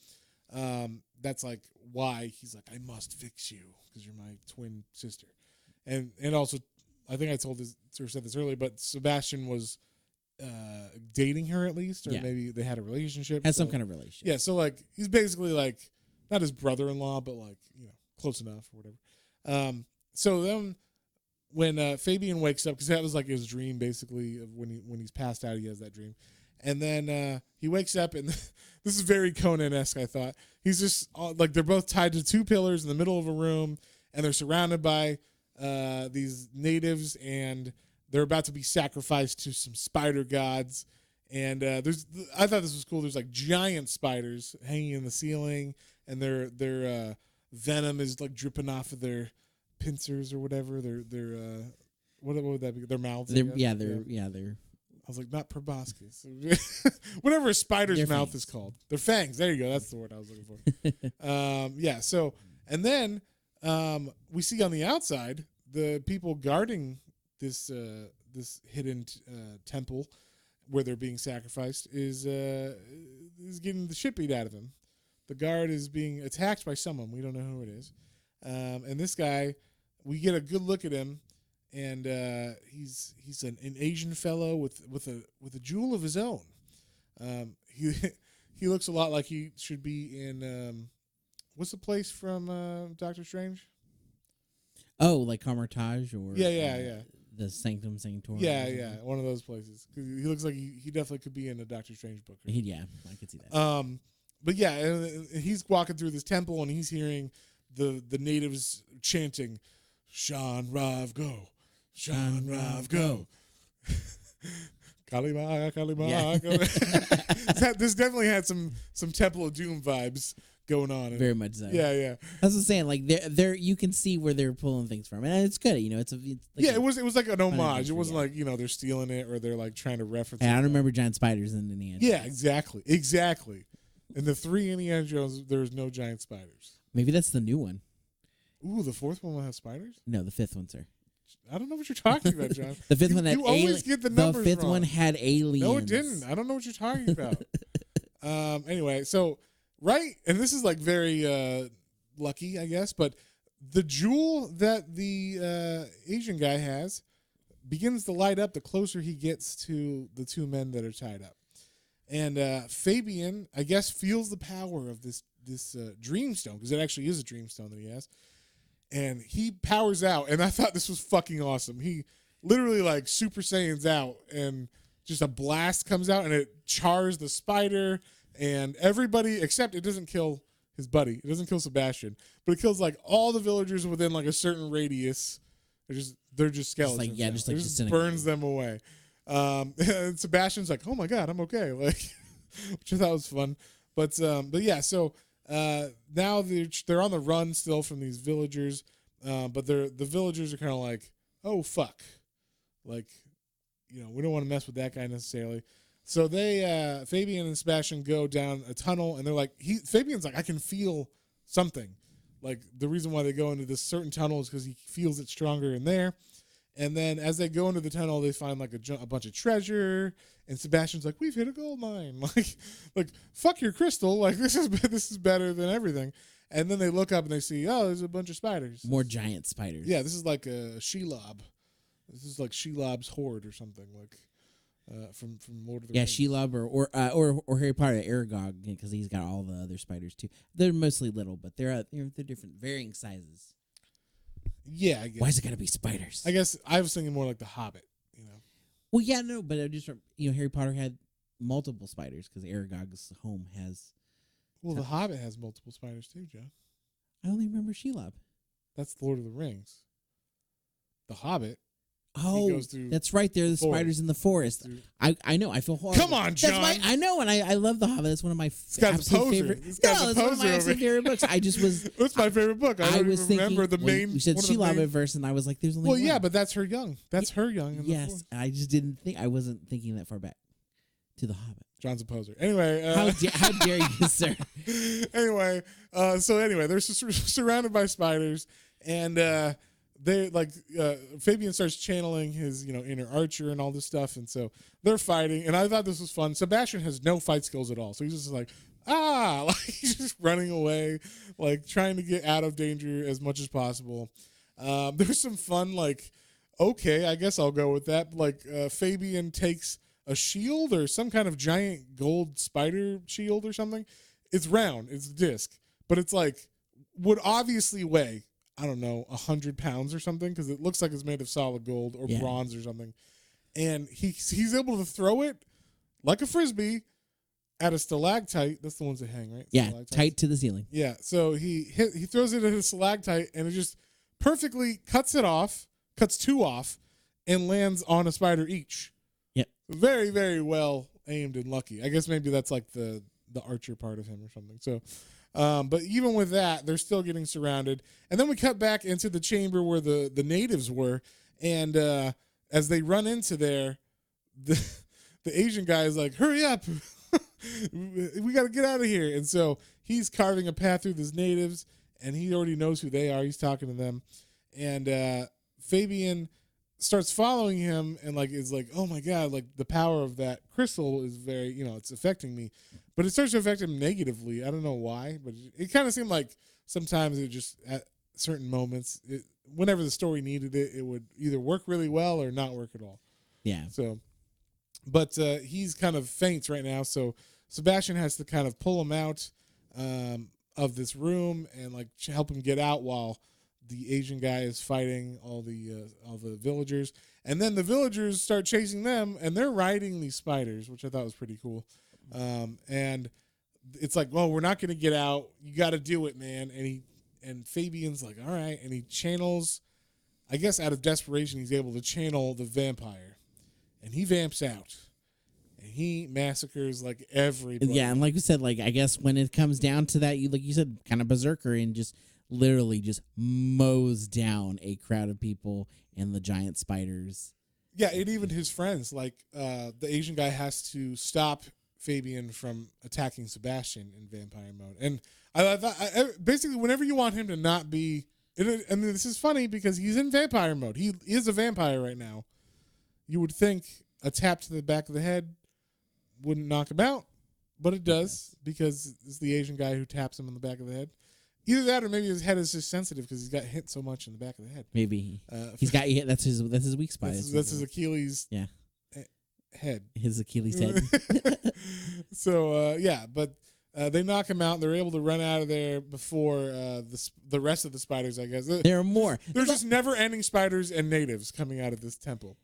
that's why he's I must fix you because you're my twin sister, and also I think I said this earlier, but Sebastian was dating her at least, or maybe they had a relationship, some kind of relationship. Yeah, so he's basically not his brother-in-law, but close enough or whatever. So then when Fabian wakes up, because that was his dream basically of when he's passed out, he has that dream, and then he wakes up, and this is very Conan-esque. I thought he's just they're both tied to 2 pillars in the middle of a room, and they're surrounded by these natives, and they're about to be sacrificed to some spider gods. And I thought this was cool. There's giant spiders hanging in the ceiling, and their venom is dripping off of their pincers or whatever. Their what would that be? Their mouths. They're. I was not proboscis. Whatever a spider's Their mouth fangs. is called. Their fangs. There you go. That's the word I was looking for. So and then we see on the outside the people guarding this hidden temple where they're being sacrificed is getting the shit beat out of him. The guard is being attacked by someone. We don't know who it is. And this guy, we get a good look at him, and he's an Asian fellow with a jewel of his own. He looks a lot like he should be in what's the place from Doctor Strange? Oh, Carmitage or Yeah. The Sanctum Sanctorum. Yeah, one of those places. 'Cause he looks like he definitely could be in a Doctor Strange book. Yeah, I could see that. But yeah, and he's walking through this temple, and he's hearing the natives chanting, "Shan Rav go, Shan Rav go." Kalima, Kalima. Yeah. This definitely had some Temple of Doom vibes going on. Very much so. Yeah. That's what I'm saying. They're you can see where they're pulling things from, and it's good. It was like an homage. It wasn't yeah. they're stealing it or they're trying to reference. And it. I don't remember giant spiders in Indiana Jones. Yeah, exactly. In the 3 Indiana Jones, there's no giant spiders. Maybe that's the new one. Ooh, the 4th one will have spiders? No, the 5th one, sir. I don't know what you're talking about, John. The 5th one had you always get the numbers The 5th wrong. one had aliens. No, it didn't. I don't know what you're talking about. Anyway, so right, and this is very lucky, I guess, but the jewel that the Asian guy has begins to light up the closer he gets to the 2 men that are tied up. And Fabian, I guess, feels the power of this Dreamstone, because it actually is a Dreamstone that he has. And he powers out, and I thought this was fucking awesome. He literally Super Saiyans out, and just a blast comes out, and it chars the spider, and everybody except it doesn't kill his buddy. It doesn't kill Sebastian, but it kills like all the villagers within like a certain radius. They're just skeletons. Just like it just burns them away. And Sebastian's like, "Oh my god, I'm okay," like, which I thought was fun. But yeah, so now they're on the run still from these villagers, but the villagers are kind of like, "Oh fuck," like, we don't want to mess with that guy necessarily. So they Fabian and Sebastian go down a tunnel, and they're like, Fabian's like, "I can feel something." Like, the reason why they go into this certain tunnel is because he feels it stronger in there. And then as they go into the tunnel, they find like a bunch of treasure. And Sebastian's like, "We've hit a gold mine." Like fuck your crystal. Like, this is better than everything. And then they look up and they see, oh, there's a bunch of spiders. More giant spiders. Yeah, this is like a Shelob. This is like Shelob's horde or something, like from Lord of the Rings. Shelob or Harry Potter, Aragog, because he's got all the other spiders too. They're mostly little, but they're different, varying sizes. Yeah, I guess. Why is it gotta be spiders? I guess I was thinking more like the Hobbit. Well, yeah, no, but I just Harry Potter had multiple spiders because Aragog's home has. Well, the Hobbit has multiple spiders too, Joe. I only remember Shelob. That's Lord of the Rings. The Hobbit. Oh, that's right. There are the spiders in the forest. I know. I feel horrible. Come on, John. I know, and I love The Hobbit. That's one of my absolute favorite. That's one of my absolute favorite books. I just was. That's my favorite book. I don't even remember the main. You said Shelob at first, and I was like, "There's only one." Well, yeah, but that's her young. That's her young. Yes, I just didn't think. I wasn't thinking that far back to The Hobbit. John's a poser. Anyway, how dare you, sir? Anyway, they're surrounded by spiders, and they Fabian starts channeling his inner archer and all this stuff, and so they're fighting. And I thought this was fun. Sebastian has no fight skills at all, so he's just like like he's just running away, like trying to get out of danger as much as possible. There's some fun, like, okay, I guess I'll go with that. Like Fabian takes a shield or some kind of giant gold spider shield or something. It's round, it's a disc, but it's like would obviously weigh, I don't know, 100 pounds or something, because it looks like it's made of solid gold or bronze or something. And he's able to throw it like a frisbee at a stalactite. That's the ones that hang, right? Yeah, tight to the ceiling. Yeah, so he throws it at a stalactite, and it just perfectly cuts two off, and lands on a spider each. Yep. Very, very well aimed and lucky. I guess maybe that's like the archer part of him or something. So, but even with that, they're still getting surrounded. And then we cut back into the chamber where the natives were, and as they run into there, the Asian guy is like, "Hurry up, we got to get out of here!" And so he's carving a path through these natives, and he already knows who they are. He's talking to them, and Fabian starts following him and is like, "Oh my god, like the power of that crystal is very, it's affecting me." But it starts to affect him negatively. I don't know why, but it kind of seemed like sometimes it just, at certain moments, whenever the story needed it, it would either work really well or not work at all. Yeah. So, but he's kind of faints right now, so Sebastian has to kind of pull him out of this room and help him get out while the Asian guy is fighting all the villagers. And then the villagers start chasing them, and they're riding these spiders, which I thought was pretty cool. And it's like, "Well, we're not going to get out. You got to do it, man." And Fabian's like, "All right." And he channels, I guess out of desperation, he's able to channel the vampire, and he vamps out, and he massacres everybody. Yeah, and like we said, I guess when it comes down to that, you said, kind of berserker, and just literally just mows down a crowd of people and the giant spiders. Yeah, and even his friends, the Asian guy has to stop Fabian from attacking Sebastian in vampire mode. And I thought, basically, whenever you want him to not be, and this is funny because he's in vampire mode. He is a vampire right now. You would think a tap to the back of the head wouldn't knock him out, but it does, because it's the Asian guy who taps him on the back of the head. Either that, or maybe his head is just sensitive because he's got hit so much in the back of the head. Maybe he's got hit. That's his weak spot. That's his Achilles. Yeah. Head. His Achilles head. So but they knock him out. They're able to run out of there before the rest of the spiders, I guess. There are more. There's just never-ending spiders and natives coming out of this temple.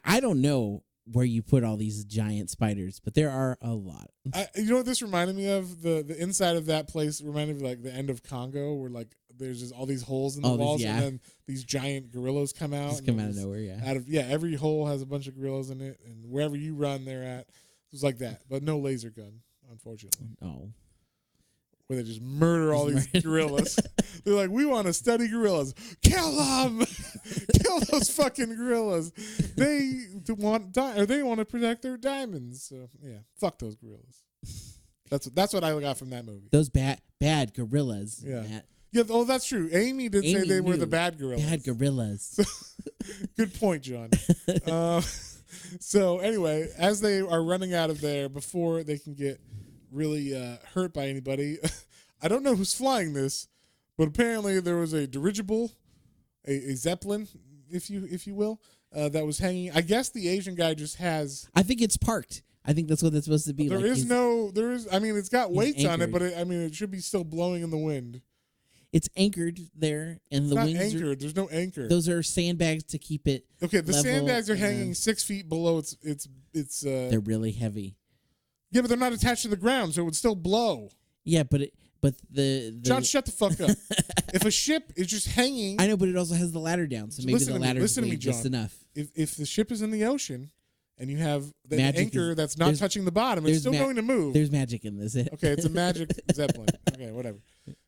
I don't know where you put all these giant spiders, but there are a lot. You know what this reminded me of? The inside of that place reminded me of like the end of Congo, where like there's just all these holes in the walls, and then these giant gorillas come out. Just come out of nowhere, every hole has a bunch of gorillas in it, and wherever you run, they're at. It was like that, but no laser gun, unfortunately. Oh. Where they just murder all these gorillas. They're like, we want to study gorillas. Kill them! Kill those fucking gorillas. They want to protect their diamonds. So yeah, fuck those gorillas. That's what I got from that movie. Those bad gorillas. Yeah. Matt. Yeah. Oh, that's true. Amy did say they were the bad gorillas. Bad gorillas. Good point, John. So anyway, as they are running out of there, before they can get really hurt by anybody, I don't know who's flying this, but apparently there was a dirigible, a Zeppelin, if you will, that was hanging. I guess the Asian guy just has. I think it's parked. I think that's what it's supposed to be. There is. I mean, it's got weights on it, but it should be still blowing in the wind. It's anchored there, and the wings not anchored. There's no anchor. Those are sandbags to keep it. Okay, the level, sandbags are hanging 6 feet below. It's. They're really heavy. Yeah, but they're not attached to the ground, so it would still blow. Yeah, but the John, shut the fuck up. If a ship is just hanging, I know, but it also has the ladder down, so maybe the ladder's just enough. If the ship is in the ocean and you have the anchor that's not touching the bottom, it's still going to move. There's magic in this. Okay, it's a magic Zeppelin. Okay, whatever.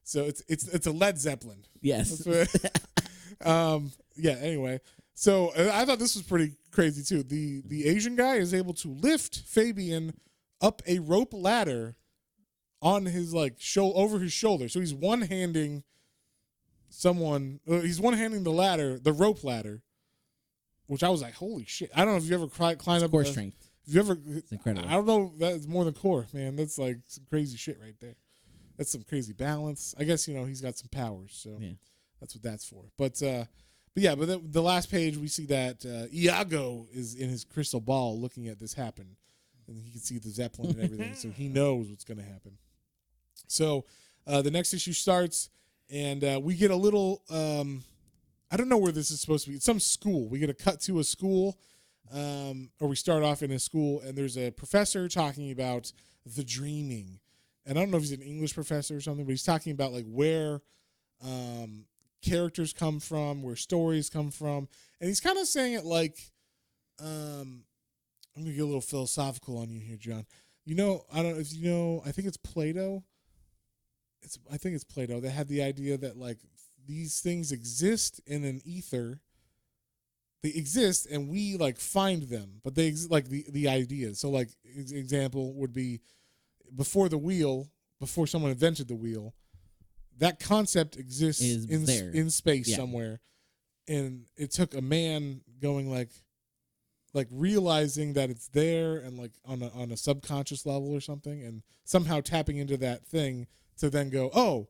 So it's a Led Zeppelin. Yes. Yeah. Anyway, so I thought this was pretty crazy too. The Asian guy is able to lift Fabian up a rope ladder on his over his shoulder. So he's one-handing someone. He's one-handing the rope ladder, which I was like, holy shit! I don't know if you ever climbed up core strength. If you ever, it's incredible. I don't know. That's more than core, man. That's like some crazy shit right there. That's some crazy balance. I guess he's got some powers, so that's what that's for. But the last page we see that Iago is in his crystal ball looking at this happen. And he can see the Zeppelin and everything, so he knows what's going to happen. So the next issue starts, and we get a little, I don't know where this is supposed to be. It's some school. We get a cut to a school, or we start off in a school, and there's a professor talking about the dreaming. And I don't know if he's an English professor or something, but he's talking about where characters come from, where stories come from. And he's kind of saying it I'm going to get a little philosophical on you here, John. I don't know if you know, I think it's Plato. I think it's Plato that had the idea that these things exist in an ether. They exist and we find them, but they exist the ideas. So example would be before someone invented the wheel, that concept exists in space somewhere. And it took a man going realizing that it's there and on a subconscious level or something, and somehow tapping into that thing to then go, oh,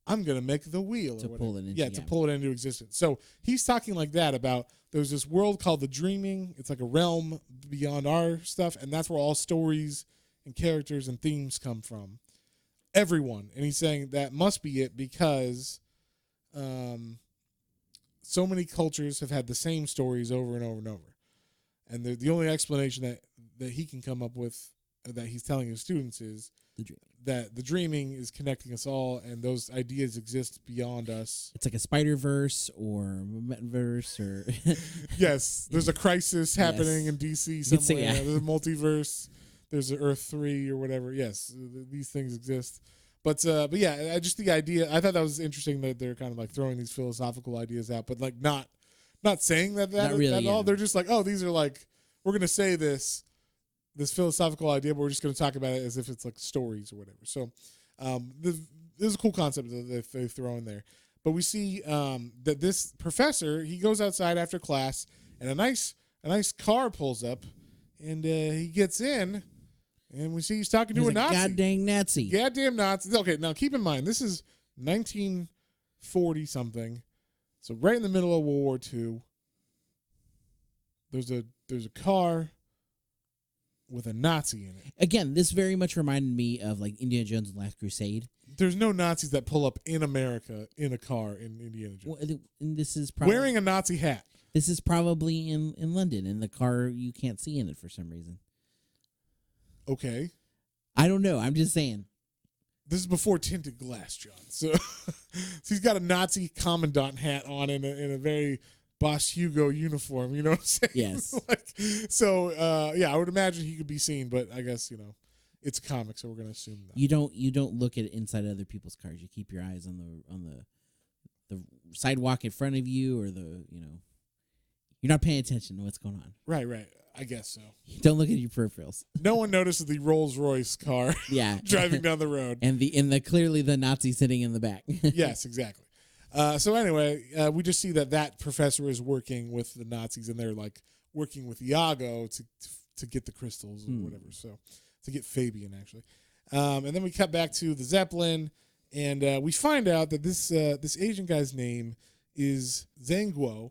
I'm gonna make the wheel to pull it into to pull it into existence. So he's talking like that about there's this world called the dreaming. It's like a realm beyond our stuff, and that's where all stories and characters and themes come from. Everyone, and he's saying that must be it because so many cultures have had the same stories over and over and over. And the only explanation that he can come up with, that he's telling his students, is that the dreaming is connecting us all, and those ideas exist beyond us. It's like a Spider-Verse or Metaverse or... Yes, there's a crisis happening in DC somewhere. There's a multiverse. There's an Earth 3 or whatever. Yes, these things exist. But yeah, just the idea, I thought that was interesting that they're kind of throwing these philosophical ideas out, but not saying that really, at all. They're just these are we're going to say this philosophical idea, but we're just going to talk about it as if it's stories or whatever. So this is a cool concept that they throw in there. But we see that this professor, he goes outside after class, and a nice car pulls up, and he gets in, and we see he's talking to a Nazi. Goddamn Nazi. Goddamn Nazi. Okay, now keep in mind, this is 1940-something. So right in the middle of World War II, there's a car with a Nazi in it. Again, this very much reminded me of Indiana Jones and the Last Crusade. There's no Nazis that pull up in America in a car in Indiana Jones. Well, and this is probably wearing a Nazi hat. This is probably in London, and the car you can't see in it for some reason. Okay. I don't know. I'm just saying. This is before tinted glass, John. So, he's got a Nazi commandant hat on in a very Boss Hugo uniform. You know what I'm saying? Yes. Yeah, I would imagine he could be seen, but I guess, it's a comic, so we're going to assume that. You don't look at inside other people's cars. You keep your eyes on the sidewalk in front of you, or you're not paying attention to what's going on. Right. I guess so. Don't look at your peripherals. No one notices the Rolls Royce car Yeah. driving down the road. And the clearly the Nazi sitting in the back. Yes, exactly. So anyway, we just see that professor is working with the Nazis, and they're like working with Iago to get the crystals or whatever. So to get Fabian, actually. And then we cut back to the Zeppelin, and we find out that this Asian guy's name is Zhang Guo,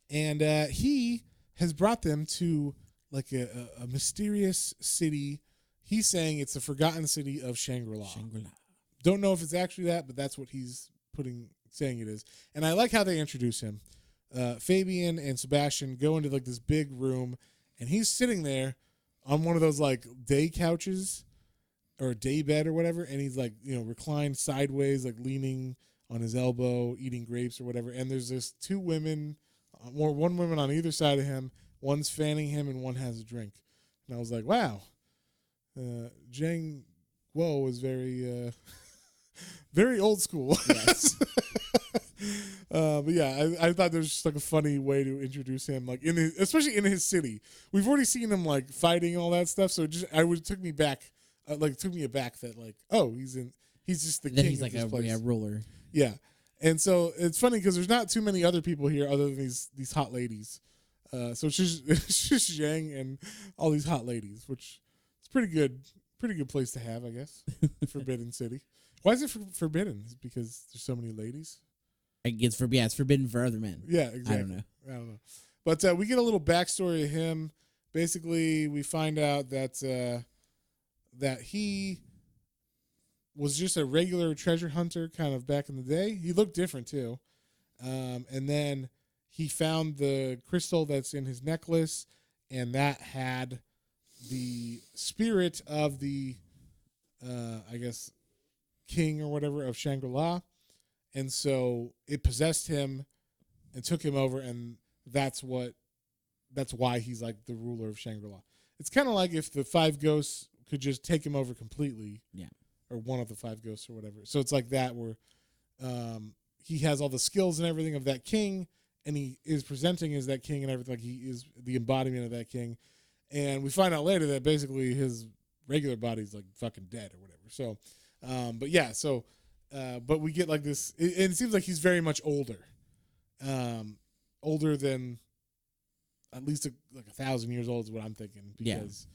and he has brought them to like a mysterious city. He's saying it's the forgotten city of Shangri-La. Don't know if it's actually that, but that's what he's saying it is. And I like how they introduce him. Fabian and Sebastian go into like this big room, and he's sitting there on one of those like day couches or a day bed or whatever, and he's like, reclined sideways, like leaning on his elbow, eating grapes or whatever. And there's this two women, one woman on either side of him. One's fanning him and one has a drink. And I was like, wow, Zhang Guo is very, very old school. Yes. But yeah, I thought there's just like a funny way to introduce him, like especially in his city. We've already seen him like fighting and all that stuff. So it took me aback that like, oh, he's just the king. He's of like this place. ruler. Yeah. And so it's funny because there's not too many other people here other than these hot ladies. So it's just Zhang and all these hot ladies, which is pretty good place to have, I guess. Forbidden City. Why is it forbidden? Is it because there's so many ladies? It's forbidden for other men. Yeah, exactly. I don't know. But we get a little backstory of him. Basically, we find out that he was just a regular treasure hunter kind of back in the day. He looked different too. And then he found the crystal that's in his necklace, and that had the spirit of the, I guess, king or whatever of Shangri-La. And so it possessed him and took him over, and that's why he's like the ruler of Shangri-La. It's kind of like if the five ghosts could just take him over completely. Yeah. Or one of the five ghosts or whatever. So it's like that where he has all the skills and everything of that king, and he is presenting as that king and everything. Like he is the embodiment of that king. And we find out later that basically his regular body's like fucking dead or whatever. So, but yeah, so, but we get like this, and it seems like he's very much older. Older than at least like 1,000 years old is what I'm thinking. Because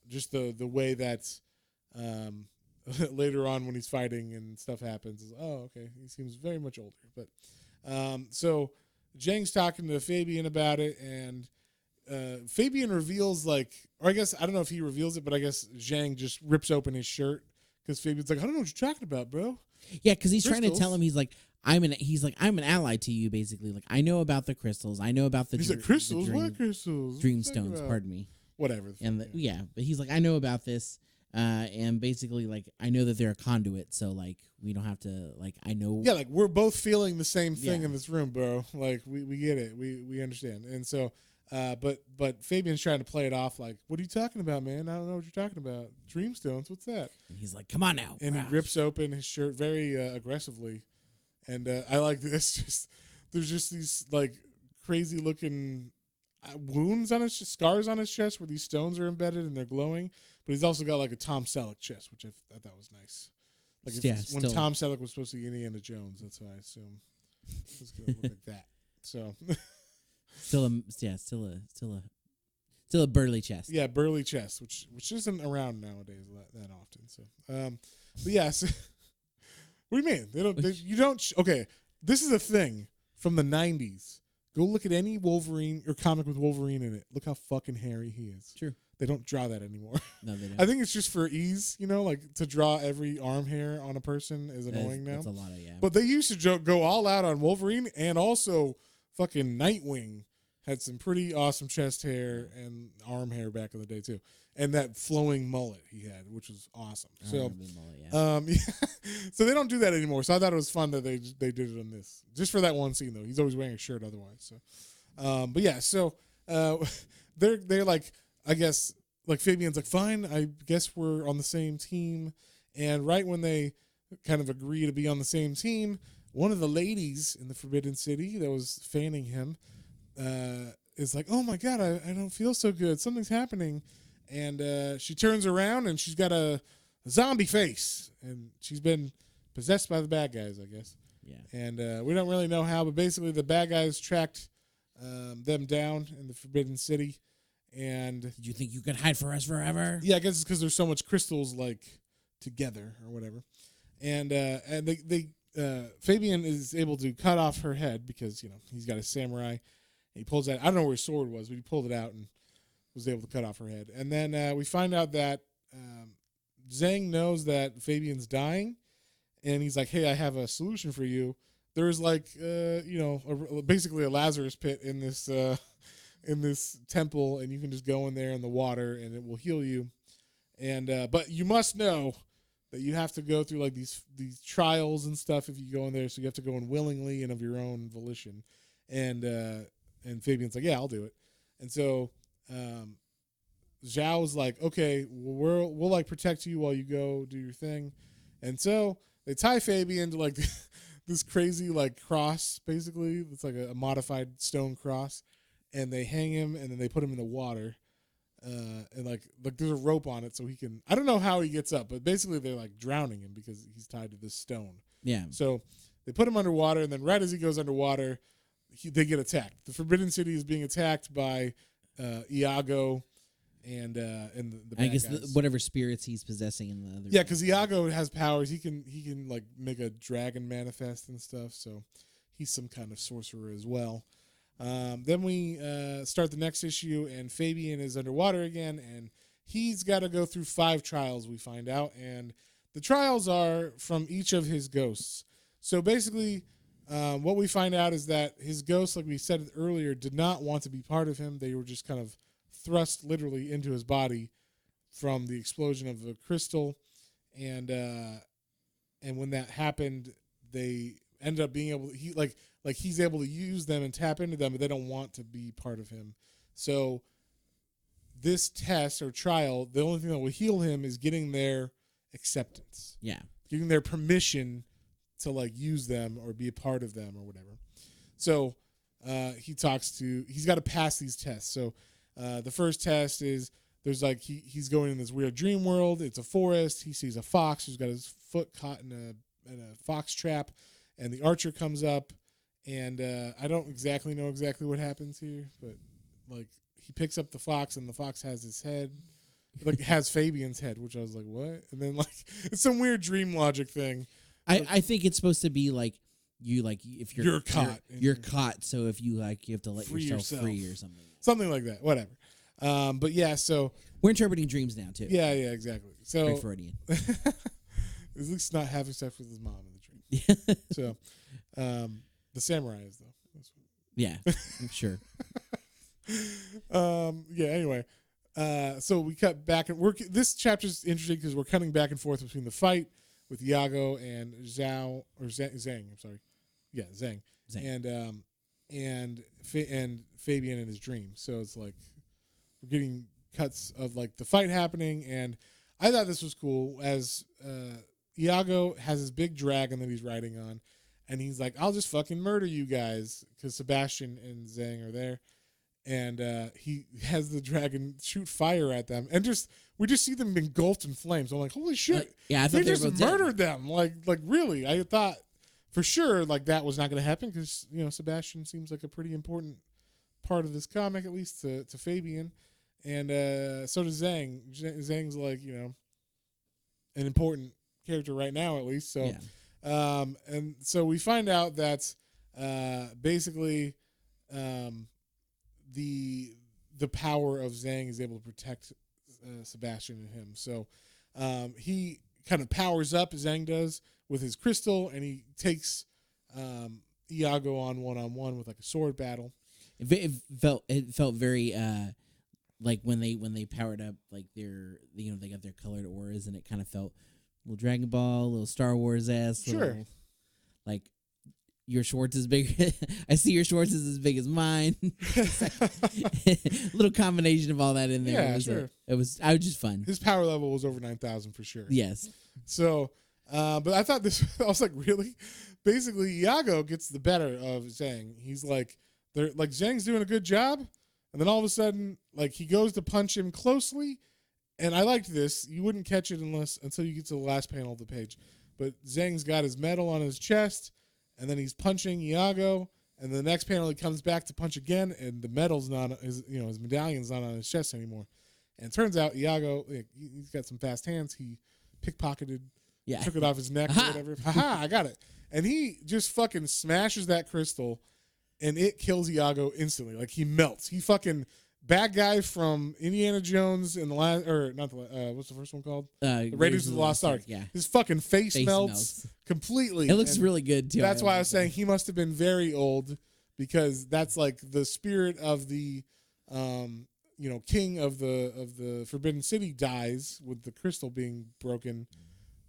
just the way that later on when he's fighting and stuff happens is, oh, okay, he seems very much older. But so Zhang's talking to Fabian about it, and Fabian reveals like, or I guess, I don't know if he reveals it, but I guess Zhang just rips open his shirt because Fabian's like, I don't know what you're talking about, bro. Yeah, because he's trying to tell him, he's like, I'm an ally to you, basically. Like, I know about the crystals. I know about the. He's like, crystals? What crystals? Dreamstones, pardon me. Whatever. And but he's like, I know about this. And basically, like, I know that they're a conduit, so like we don't have to, like, I know. Yeah, like we're both feeling the same thing in this room, bro. Like we get it, we understand, and so, but Fabian's trying to play it off like, what are you talking about, man? I don't know what you're talking about. Dreamstones, what's that? And he's like, come on now, and he rips open his shirt very aggressively, and I like this. Just there's just these like crazy looking wounds on scars on his chest where these stones are embedded and they're glowing. But he's also got like a Tom Selleck chest, which I thought was nice. Like when Tom Selleck was supposed to be Indiana Jones, that's what I assume it was going to look like that. So still a burly chest. Yeah, burly chest, which isn't around nowadays that often. So, but yes, what do you mean? You don't. Okay, this is a thing from the '90s. Go look at any Wolverine or comic with Wolverine in it. Look how fucking hairy he is. True. They don't draw that anymore. No, they don't. I think it's just for ease, like to draw every arm hair on a person is annoying now. That's a lot of, But they used to go all out on Wolverine and also fucking Nightwing had some pretty awesome chest hair and arm hair back in the day too, and that flowing mullet he had, which was awesome. So, so they don't do that anymore. So I thought it was fun that they did it on this, just for that one scene though. He's always wearing a shirt otherwise. So, but yeah, so they're like, I guess like Fabian's like, fine, I guess we're on the same team, and right when they kind of agree to be on the same team, one of the ladies in the Forbidden City that was fanning him is like, oh my God, I don't feel so good. Something's happening. And she turns around and she's got a zombie face. And she's been possessed by the bad guys, I guess. Yeah. And we don't really know how, but basically the bad guys tracked them down in the Forbidden City. And did you think you could hide for us forever? yeah, I guess it's because there's so much crystals like together or whatever. And they Fabian is able to cut off her head because, you know, he's got a samurai. He pulls that. I don't know where his sword was, but he pulled it out and was able to cut off her head. And then we find out that Zhang knows that Fabian's dying, and he's like, "Hey, I have a solution for you." There's like, basically a Lazarus pit in this temple, and you can just go in there in the water, and it will heal you. And but you must know that you have to go through like these trials and stuff if you go in there. So you have to go in willingly and of your own volition. And Fabian's like, yeah, I'll do it. And so Zhao's like, okay, well, we'll like protect you while you go do your thing. And so they tie Fabian to like this crazy like cross, basically. It's like a modified stone cross. And they hang him, and then they put him in the water. And like there's a rope on it so he can, I don't know how he gets up, but basically they're like drowning him because he's tied to this stone. Yeah. So they put him underwater, and then right as he goes underwater, they get attacked. The Forbidden City is being attacked by Iago and the bad guys. Whatever spirits he's possessing in the other. Yeah, because Iago has powers. He can like make a dragon manifest and stuff. So he's some kind of sorcerer as well. Then we start the next issue, and Fabian is underwater again, and he's got to go through 5 trials, we find out. And the trials are from each of his ghosts. So basically, what we find out is that his ghosts, like we said earlier, did not want to be part of him. They were just kind of thrust literally into his body from the explosion of the crystal. And when that happened, they ended up being able to, he's able to use them and tap into them, but they don't want to be part of him. So this test or trial, the only thing that will heal him is getting their acceptance. Yeah. Giving their permission to like use them or be a part of them or whatever. So he's got to pass these tests. So the first test is there's like he's going in this weird dream world. It's a forest. He sees a fox who's got his foot caught in a fox trap, and the archer comes up, and I don't exactly know what happens here, but like he picks up the fox, and the fox has his head, like has Fabian's head, which I was like, what? And then like it's some weird dream logic thing. I think it's supposed to be like you like if you're caught. You're caught. So if you like you have to let yourself free or something. Something like that. Whatever. But yeah, so we're interpreting dreams now too. Yeah, exactly. So very Freudian. At least not having sex with his mom in the dream. So the samurai is though. Yeah, I'm sure. Yeah. Anyway, so we cut back and this chapter's interesting because we're cutting back and forth between the fight with Iago and Zhang. I'm sorry. Yeah, Zhang. And Fabian in his dream. So it's like we're getting cuts of like the fight happening, and I thought this was cool as Iago has his big dragon that he's riding on, and he's like, I'll just fucking murder you guys because Sebastian and Zhang are there. And he has the dragon shoot fire at them, and we just see them engulfed in flames. I'm like, holy shit! Yeah, I thought they they just murdered them. Like really, I thought for sure like that was not going to happen because Sebastian seems like a pretty important part of this comic, at least to Fabian, and so does Zhang. Zhang's like an important character right now, at least. So, yeah. And so we find out that basically. The power of Zhang is able to protect Sebastian and him. So he kind of powers up, Zhang does, with his crystal, and he takes Iago on one-on-one with like a sword battle. It felt very like when they powered up like their they got their colored auras, and it kind of felt a little Dragon Ball, a little Star Wars ass. Sure. Like your Schwartz is bigger. I see your Schwartz is as big as mine. Little combination of all that in there. Yeah, sure. It was just fun. His power level was over 9,000 for sure. Yes. So, but I thought this. I was like, really? Basically, Iago gets the better of Zhang. He's like, they're like Zhang's doing a good job, and then all of a sudden, like he goes to punch him closely, and I liked this. You wouldn't catch it until you get to the last panel of the page. But Zhang's got his medal on his chest, and then he's punching Iago, and the next panel he comes back to punch again, and the medal's not his medallion's not on his chest anymore. And it turns out Iago, he's got some fast hands. He pickpocketed, took it off his neck or whatever. Haha, I got it. And he just fucking smashes that crystal, and it kills Iago instantly. Like he melts. He fucking bad guy from Indiana Jones in the last, or not the what's the first one called? The Raiders of the Lost Ark. Yeah, his fucking face melts completely. It looks really good too. That's why I was saying he must have been very old, because that's like the spirit of the, king of the Forbidden City dies with the crystal being broken.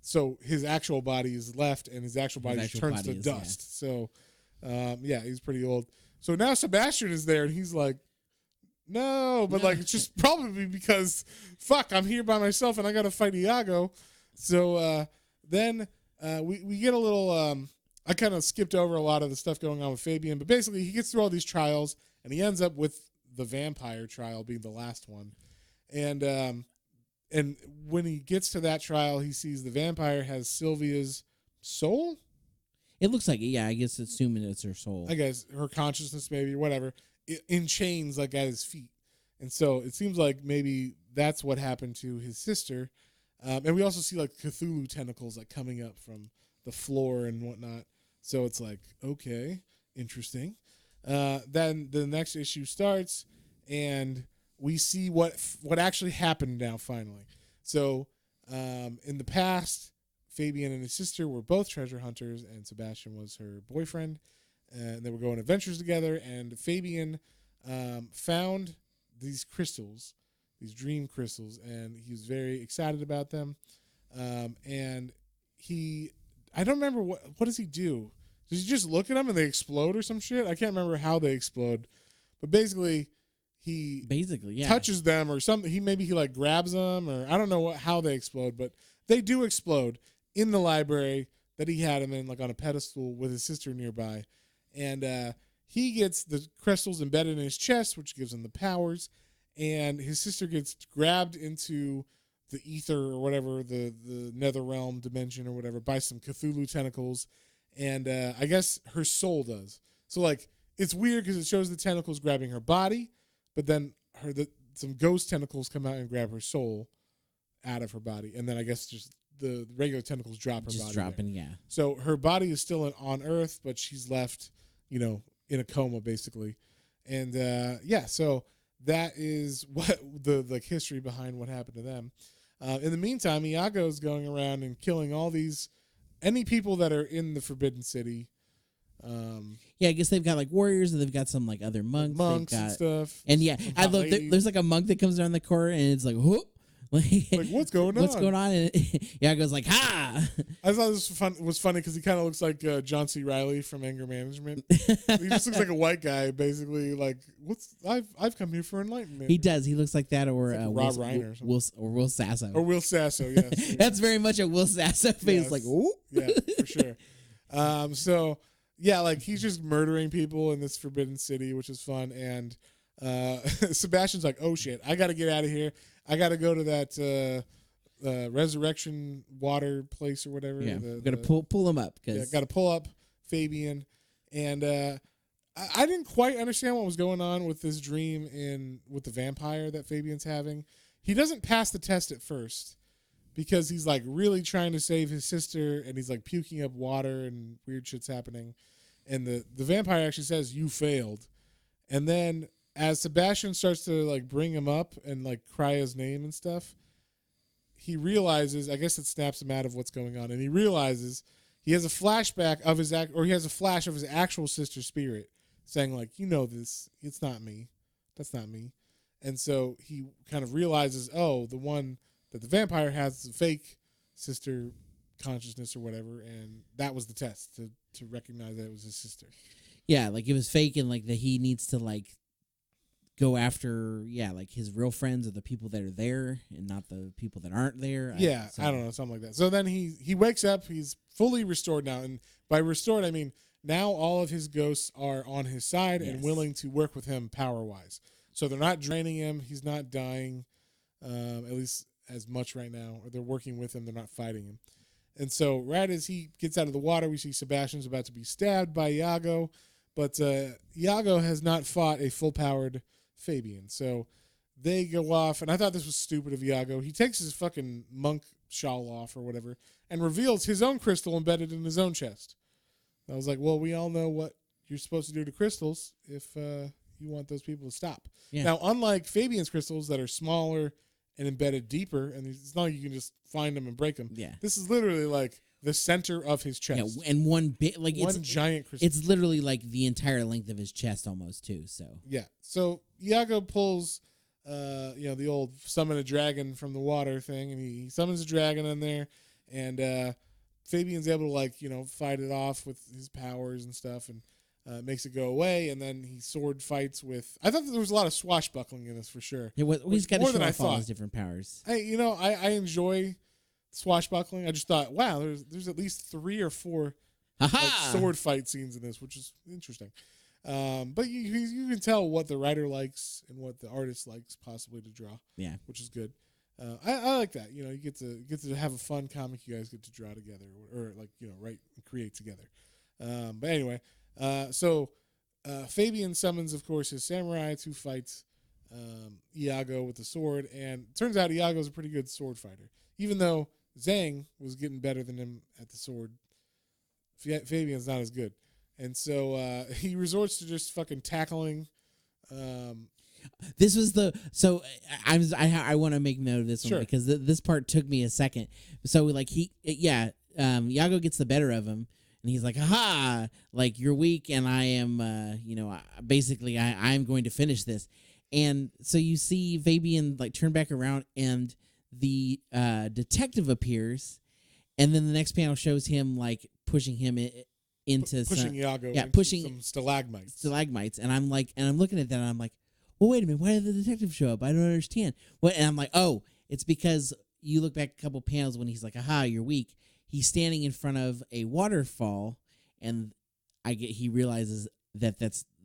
So his actual body is left, and his actual body just turns to dust. So, he's pretty old. So now Sebastian is there, and he's like, no, but like it's just probably because, fuck, I'm here by myself, and I got to fight Iago. So then we get a little. I kind of skipped over a lot of the stuff going on with Fabian, but basically he gets through all these trials, and he ends up with the vampire trial being the last one, and when he gets to that trial, he sees the vampire has Sylvia's soul. It looks like it, yeah. I guess assuming it's her soul. I guess her consciousness, maybe, or whatever, in chains like at his feet. And so it seems like maybe that's what happened to his sister. And we also see like Cthulhu tentacles like coming up from the floor and whatnot. So it's like, okay, interesting. Then the next issue starts, and we see what actually happened now, finally. So in the past, Fabian and his sister were both treasure hunters, and Sebastian was her boyfriend. And they were going adventures together, and Fabian found these crystals, these dream crystals, and he was very excited about them. And I don't remember what does he do? Does he just look at them and they explode or some shit? I can't remember how they explode, but basically he touches them or something. He like grabs them, or I don't know how they explode, but they do explode in the library that he had, and then like on a pedestal with his sister nearby. And he gets the crystals embedded in his chest, which gives him the powers. And his sister gets grabbed into the ether or whatever, the nether realm dimension or whatever, by some Cthulhu tentacles. And I guess her soul does. So like it's weird because it shows the tentacles grabbing her body, but then some ghost tentacles come out and grab her soul out of her body. And then I guess just the regular tentacles drop her body. Dropping, yeah. So her body is still on Earth, but she's left, in a coma basically. And so that is what the history behind what happened to them. In the meantime, Iago's going around and killing any people that are in the Forbidden City. I guess they've got like warriors, and they've got some like other monks and stuff. And I love there's like a monk that comes around the corner, and it's like, whoop. Like what's going on? What's going on? And Iago's like, ha! I thought this was funny because he kind of looks like John C. Reilly from Anger Management. He just looks like a white guy, basically. Like, I've come here for enlightenment. He does. He looks like that, or like Rob Reiner, or Will Sasso. Or Will Sasso, yes. That's very much a Will Sasso face. Yes. Like, ooh, yeah, for sure. So yeah, like he's just murdering people in this Forbidden City, which is fun. And Sebastian's like, oh shit, I got to get out of here. I got to go to that resurrection water place or whatever. Yeah, got to pull him up. Got to pull up Fabian. And I didn't quite understand what was going on with this dream with the vampire that Fabian's having. He doesn't pass the test at first because he's like really trying to save his sister, and he's like puking up water and weird shit's happening. And the vampire actually says, you failed. And then as Sebastian starts to like bring him up and like cry his name and stuff, he realizes, I guess it snaps him out of what's going on, and he realizes he has a flashback of his or he has a flash of his actual sister's spirit saying like, this, it's not me. That's not me. And so he kind of realizes, oh, the one that the vampire has is a fake sister consciousness or whatever, and that was the test to recognize that it was his sister. Yeah, like it was fake, and like that he needs to like go after like his real friends or the people that are there and not the people that aren't there. I don't know, something like that. So then he wakes up, he's fully restored now, and by restored I mean now all of his ghosts are on his side and willing to work with him power-wise. So they're not draining him, he's not dying, at least as much right now, or they're working with him, they're not fighting him. And so right as he gets out of the water, we see Sebastian's about to be stabbed by Iago, but Iago has not fought a full-powered Fabian. So they go off, and I thought this was stupid of Iago. He takes his fucking monk shawl off or whatever and reveals his own crystal embedded in his own chest. I was like, well, we all know what you're supposed to do to crystals if you want those people to stop. Yeah. Now, unlike Fabian's crystals that are smaller and embedded deeper, and it's not like you can just find them and break them. Yeah. This is literally like the center of his chest. Yeah, and one giant crystal. It's literally like the entire length of his chest almost too. So yeah. So Iago pulls, the old summon a dragon from the water thing, and he summons a dragon in there, and Fabian's able to fight it off with his powers and stuff, and makes it go away, and then he sword fights with. I thought that there was a lot of swashbuckling in this for sure. He's got to show off all his different powers. Hey, I enjoy swashbuckling. I just thought, wow, there's at least 3 or 4 sword fight scenes in this, which is interesting. But you can tell what the writer likes and what the artist likes possibly to draw. Yeah, which is good. I like that. You get to have a fun comic. You guys get to draw together, or write and create together. But anyway. So Fabian summons, of course, his samurai to fight Iago with the sword, and it turns out Iago's a pretty good sword fighter. Even though Zhang was getting better than him at the sword, Fabian's not as good. And so he resorts to just fucking tackling. This was I want to make note of this one because this part took me a second. So Iago gets the better of him. And he's like, aha, like you're weak and I am, basically I'm going to finish this. And so you see Fabian like turn back around and the detective appears. And then the next panel shows him like pushing him into Iago pushing some stalagmites. And I'm looking at that and I'm like, well, wait a minute. Why did the detective show up? I don't understand. And I'm like, oh, it's because you look back a couple panels when he's like, aha, you're weak. He's standing in front of a waterfall, and he realizes that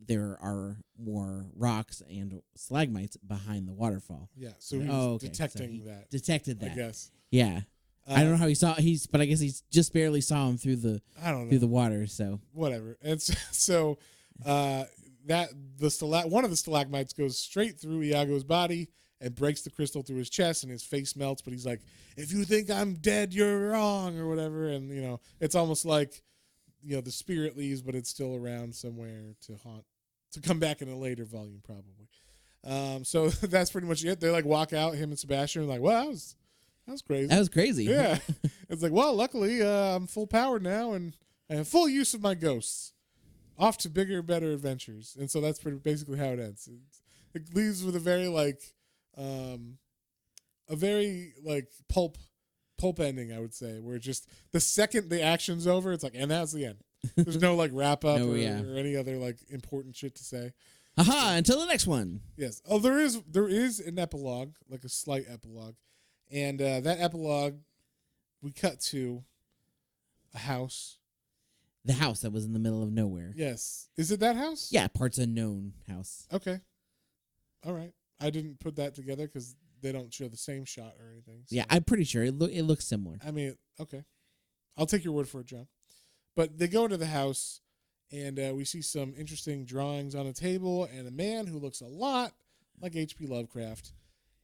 there are more rocks and stalagmites behind the waterfall. Yeah, so he's detecting that. Detected that. I guess. Yeah. I don't know how he saw but I guess he just barely saw him through the the water. So whatever. And so that one of the stalagmites goes straight through Iago's body and breaks the crystal through his chest, and his face melts. But he's like, "If you think I'm dead, you're wrong," or whatever. And it's almost like the spirit leaves, but it's still around somewhere to come back in a later volume, probably. So that's pretty much it. They like walk out, him and Sebastian, and like, "Well, that was crazy." That was crazy. Yeah, it's like, well, luckily I'm full powered now, and I have full use of my ghosts. Off to bigger, better adventures. And so that's basically how it ends. It leaves with a very pulp ending, I would say, where just the second the action's over, it's like, and that's the end. There's no wrap up or any other important shit to say. Aha! Until the next one. Yes. Oh, there is an epilogue, like a slight epilogue, and that epilogue, we cut to a house. The house that was in the middle of nowhere. Yes. Is it that house? Yeah, parts unknown house. Okay. All right. I didn't put that together because they don't show the same shot or anything. So. Yeah, I'm pretty sure it looks similar. I mean, okay. I'll take your word for it, John. But they go into the house, and we see some interesting drawings on a table and a man who looks a lot like H.P. Lovecraft.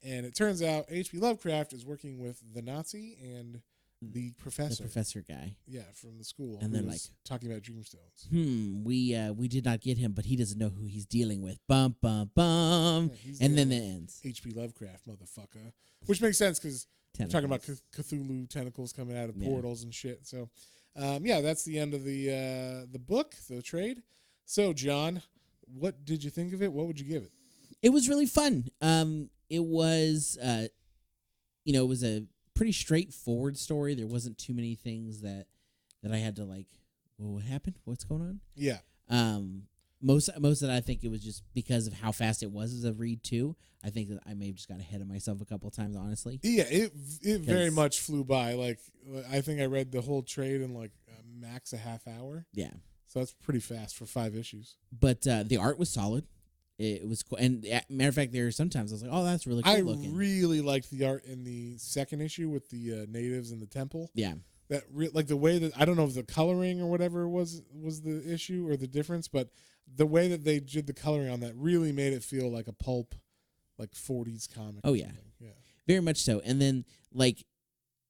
And it turns out H.P. Lovecraft is working with the Nazi and the professor. The professor guy. Yeah, from the school. And they're like, talking about Dreamstones. We did not get him, but he doesn't know who he's dealing with. Bum, bum, bum. Yeah, and then it ends. H.P. Lovecraft, motherfucker. Which makes sense because we're talking about Cthulhu tentacles coming out of portals and shit. So, Yeah, that's the end of the book, the trade. So, John, what did you think of it? What would you give it? It was really fun. It was, it was a pretty straightforward story. There wasn't too many things that I had to like. Well, what happened? What's going on? Yeah. Most of that I think it was just because of how fast it was as a read too. I think that I may have just got ahead of myself a couple of times, honestly. Yeah, it very much flew by. Like, I think I read the whole trade in like max a half hour. Yeah. So that's pretty fast for 5 issues. But the art was solid. It was cool. And matter of fact, there are sometimes I was like, oh, that's really cool looking. I really liked the art in the second issue with the natives in the temple. Yeah. That like the way that, I don't know if the coloring or whatever was the issue or the difference, but the way that they did the coloring on that really made it feel like a pulp, like 40s comic. Oh yeah, very much so. And then like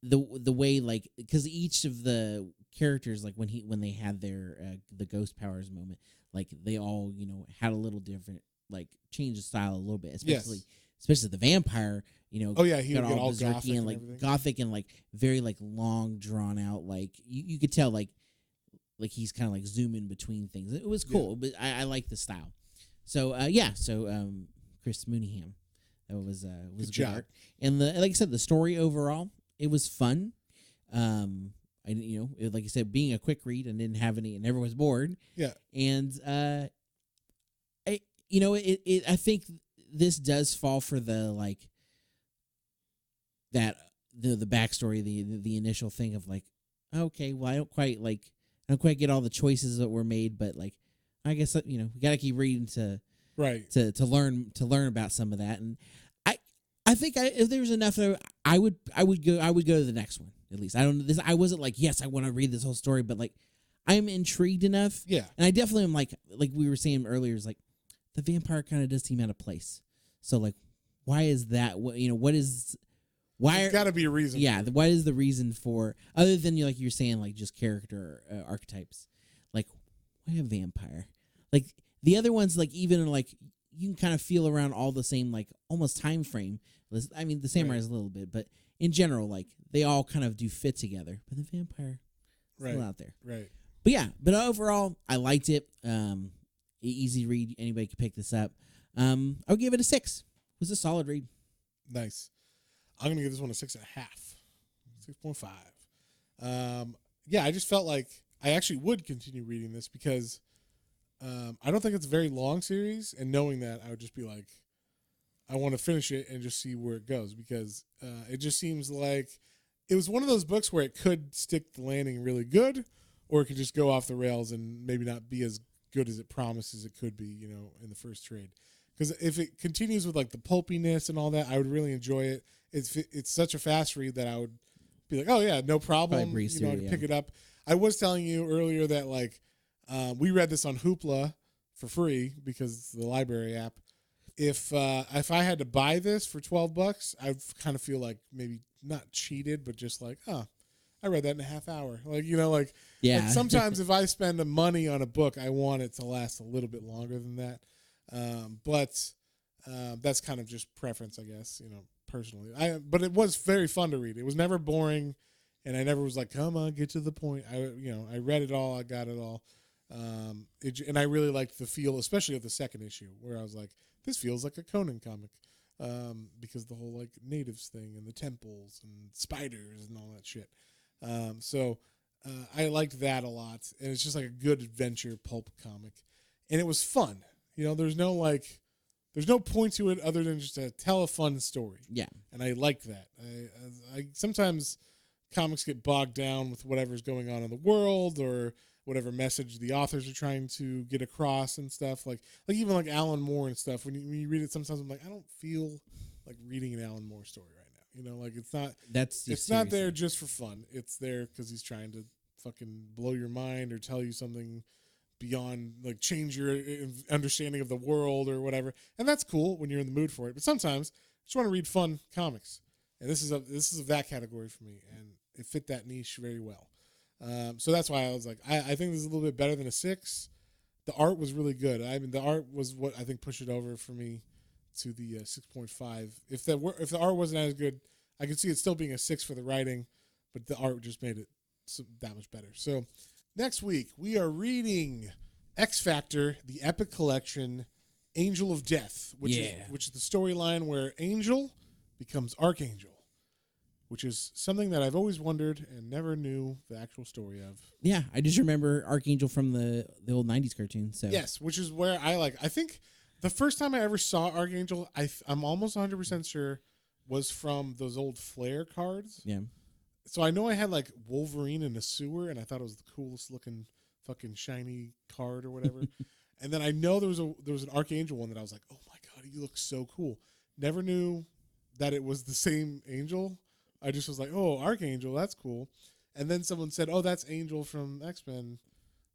the way, like, because each of the characters, like when they had their the ghost powers moment, like they all had a little different, like change the style a little bit, especially the vampire. Oh yeah, he got would get all all berserky and like everything. gothic and like very like long drawn out. Like you could tell like he's kind of like zooming between things. It was cool, but I like the style. So Chris Mooneyham, that was good art. And like I said, the story overall, it was fun. Like you said, being a quick read and didn't have any, and never was bored. Yeah, and I think this does fall for the like that the backstory, the initial thing of like, okay, well, I don't quite get all the choices that were made, but like, I guess we gotta keep reading to learn about some of that. And I think if there was enough, I would go to the next one at least. I wasn't like, yes, I want to read this whole story, but like, I'm intrigued enough. Yeah, and I definitely am like we were saying earlier, is like the vampire kind of does seem out of place. So like, why is that? What is? Why? There's got to be a reason. Yeah, what is the reason for, other than like you're saying, like just character archetypes? Like, why a vampire? Like the other ones, like even like you can kind of feel around all the same, like almost time frame. I mean, the Samurai's a little bit, but in general, like they all kind of do fit together. But the vampire, still out there. Right. But yeah, but overall, I liked it. Easy read. Anybody could pick this up. I'll give it a 6. It was a solid read. Nice. I'm gonna give this one a 6.5, 6.5. Yeah, I just felt like I actually would continue reading this because I don't think it's a very long series, and knowing that, I would just be like, I want to finish it and just see where it goes, because it just seems like it was one of those books where it could stick the landing really good, or it could just go off the rails and maybe not be as good as it promises it could be, in the first trade. Because if it continues with like the pulpiness and all that, I would really enjoy it. It's such a fast read that I would be like, oh yeah, no problem. Pick it up. I was telling you earlier that like we read this on Hoopla for free because it's the library app. If I had to buy this for $12, I kind of feel like maybe not cheated, but just like, I read that in a half hour. Like, like sometimes if I spend the money on a book, I want it to last a little bit longer than that. But that's kind of just preference, I guess, personally. But it was very fun to read. It was never boring, and I never was like, come on, get to the point. I read it all. I got it all. And I really liked the feel, especially of the second issue, where I was like, this feels like a Conan comic, because the whole like natives thing and the temples and spiders and all that shit. So I liked that a lot, and it's just like a good adventure pulp comic, and it was fun. There's no point to it other than just to tell a fun story. Yeah, and I like that. I sometimes comics get bogged down with whatever's going on in the world or whatever message the authors are trying to get across and stuff. Like even like Alan Moore and stuff. When you read it, sometimes I'm like, I don't feel like reading an Alan Moore story right now. Like it's not. It's not there just for fun. It's there because he's trying to fucking blow your mind or tell you something beyond, like change your understanding of the world or whatever. And that's cool when you're in the mood for it. But sometimes I just want to read fun comics, and this is of that category for me, and it fit that niche very well. So that's why I was like, I think this is a little bit better than a 6. The art was really good. I mean, the art was what I think pushed it over for me to the 6.5. If the art wasn't as good, I could see it still being a 6 for the writing, but the art just made it that much better. So next week we are reading X Factor, the Epic Collection, Angel of Death, which is the storyline where Angel becomes Archangel, which is something that I've always wondered and never knew the actual story of. Yeah, I just remember Archangel from the old 90s cartoon. So yes, which is where I think the first time I ever saw Archangel, I'm almost 100% sure was from those old Flare cards. Yeah. So I know I had like Wolverine in a sewer, and I thought it was the coolest looking fucking shiny card or whatever. And then I know there was an Archangel one that I was like, oh my god, he looks so cool. Never knew that it was the same Angel. I just was like, oh, Archangel, that's cool. And then someone said, oh, that's Angel from X-Men.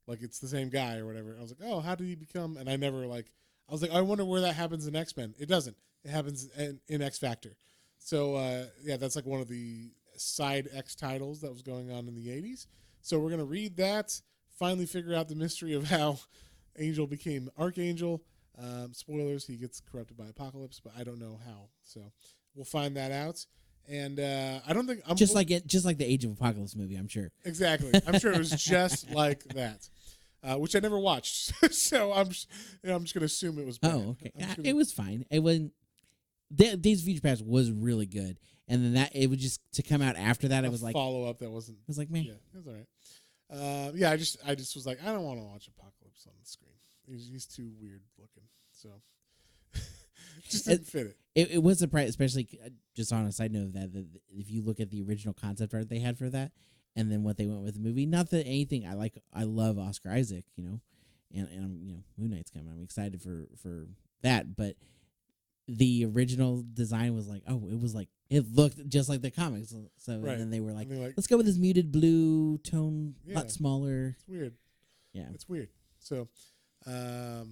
Like, it's the same guy or whatever. I was like, oh, how did he become? And I was like, I wonder where that happens in X-Men. It doesn't. It happens in X Factor. So, that's like one of the side X titles that was going on in the 80s. So we're going to read that, finally figure out the mystery of how Angel became Archangel. Spoilers, he gets corrupted by Apocalypse, but I don't know how. So we'll find that out. And I don't think I'm just like the Age of Apocalypse movie, I'm sure. Exactly. I'm sure it was just like that, which I never watched. So I'm just going to assume it was bad. Oh, okay. It was fine. It wasn't. Days of Future Past was really good, and then it was just to come out after that. It was like follow up that wasn't. It was like, man, yeah, it was all right. I just was like, I don't want to watch Apocalypse on the screen. He's too weird looking, so just didn't fit it. It was surprising, especially just on a side note of that if you look at the original concept art they had for that, and then what they went with the movie. Not that anything I love Oscar Isaac, and Moon Knight's coming. I'm excited for that, but the original design was like, it looked just like the comics. So right. then they were like, let's go with this muted blue tone, a lot smaller. It's weird. Yeah, it's weird. So, we'll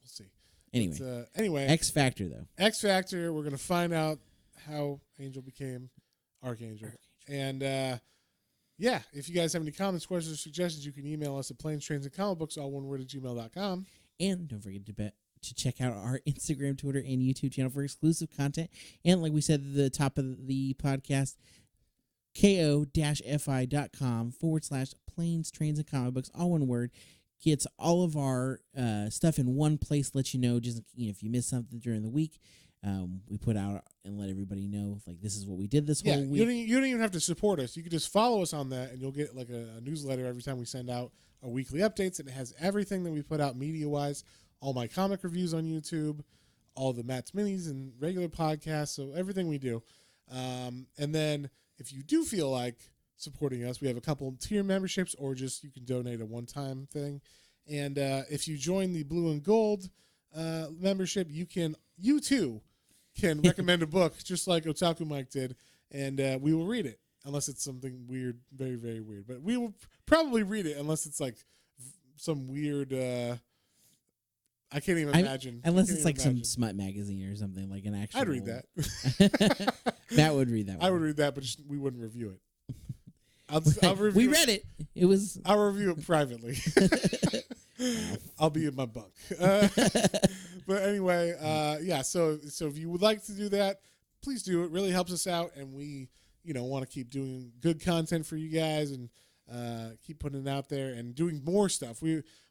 see. Anyway, X Factor though. X Factor. We're gonna find out how Angel became Archangel. And if you guys have any comments, questions, or suggestions, you can email us at planestrainsandcomicbooks, all one word, at gmail.com. And don't forget to check out our Instagram, Twitter, and YouTube channel for exclusive content. And like we said at the top of the podcast, ko-fi.com/planes, trains, and comic books, all one word, gets all of our stuff in one place, lets you know just if you miss something during the week. We put out and let everybody know, like, this is what we did this whole week. You don't even have to support us. You can just follow us on that, and you'll get like a newsletter every time we send out our weekly updates, and it has everything that we put out media-wise, all my comic reviews on YouTube, all the Matt's Minis and regular podcasts, so everything we do. And then if you do feel like supporting us, we have a couple tier memberships, or just you can donate a one-time thing. And if you join the Blue and Gold membership, you too can recommend a book, just like Otaku Mike did, and we will read it, unless it's something weird, very, very weird. But we will probably read it, unless it's like some weird... I can't even imagine. Unless it's like some smut magazine or something, like an actual... I'd read that. Matt would read that one. I would read that, but we wouldn't review it. I'll review we read it. It was... I'll review it privately. I'll be in my bunk. But anyway, so if you would like to do that, please do. It really helps us out, and we, want to keep doing good content for you guys, and keep putting it out there and doing more stuff.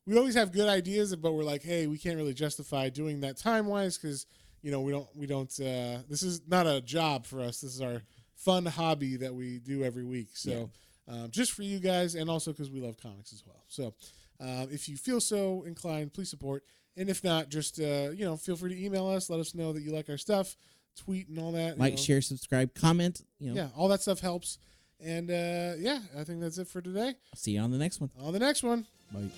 We always have good ideas, but we're like, hey, we can't really justify doing that time-wise because, we don't this is not a job for us. This is our fun hobby that we do every week. So just for you guys, and also because we love comics as well. So if you feel so inclined, please support. And if not, just, feel free to email us. Let us know that you like our stuff, tweet and all that. Like, share, subscribe, comment. Yeah, all that stuff helps. And, I think that's it for today. I'll see you on the next one. On the next one. Bye.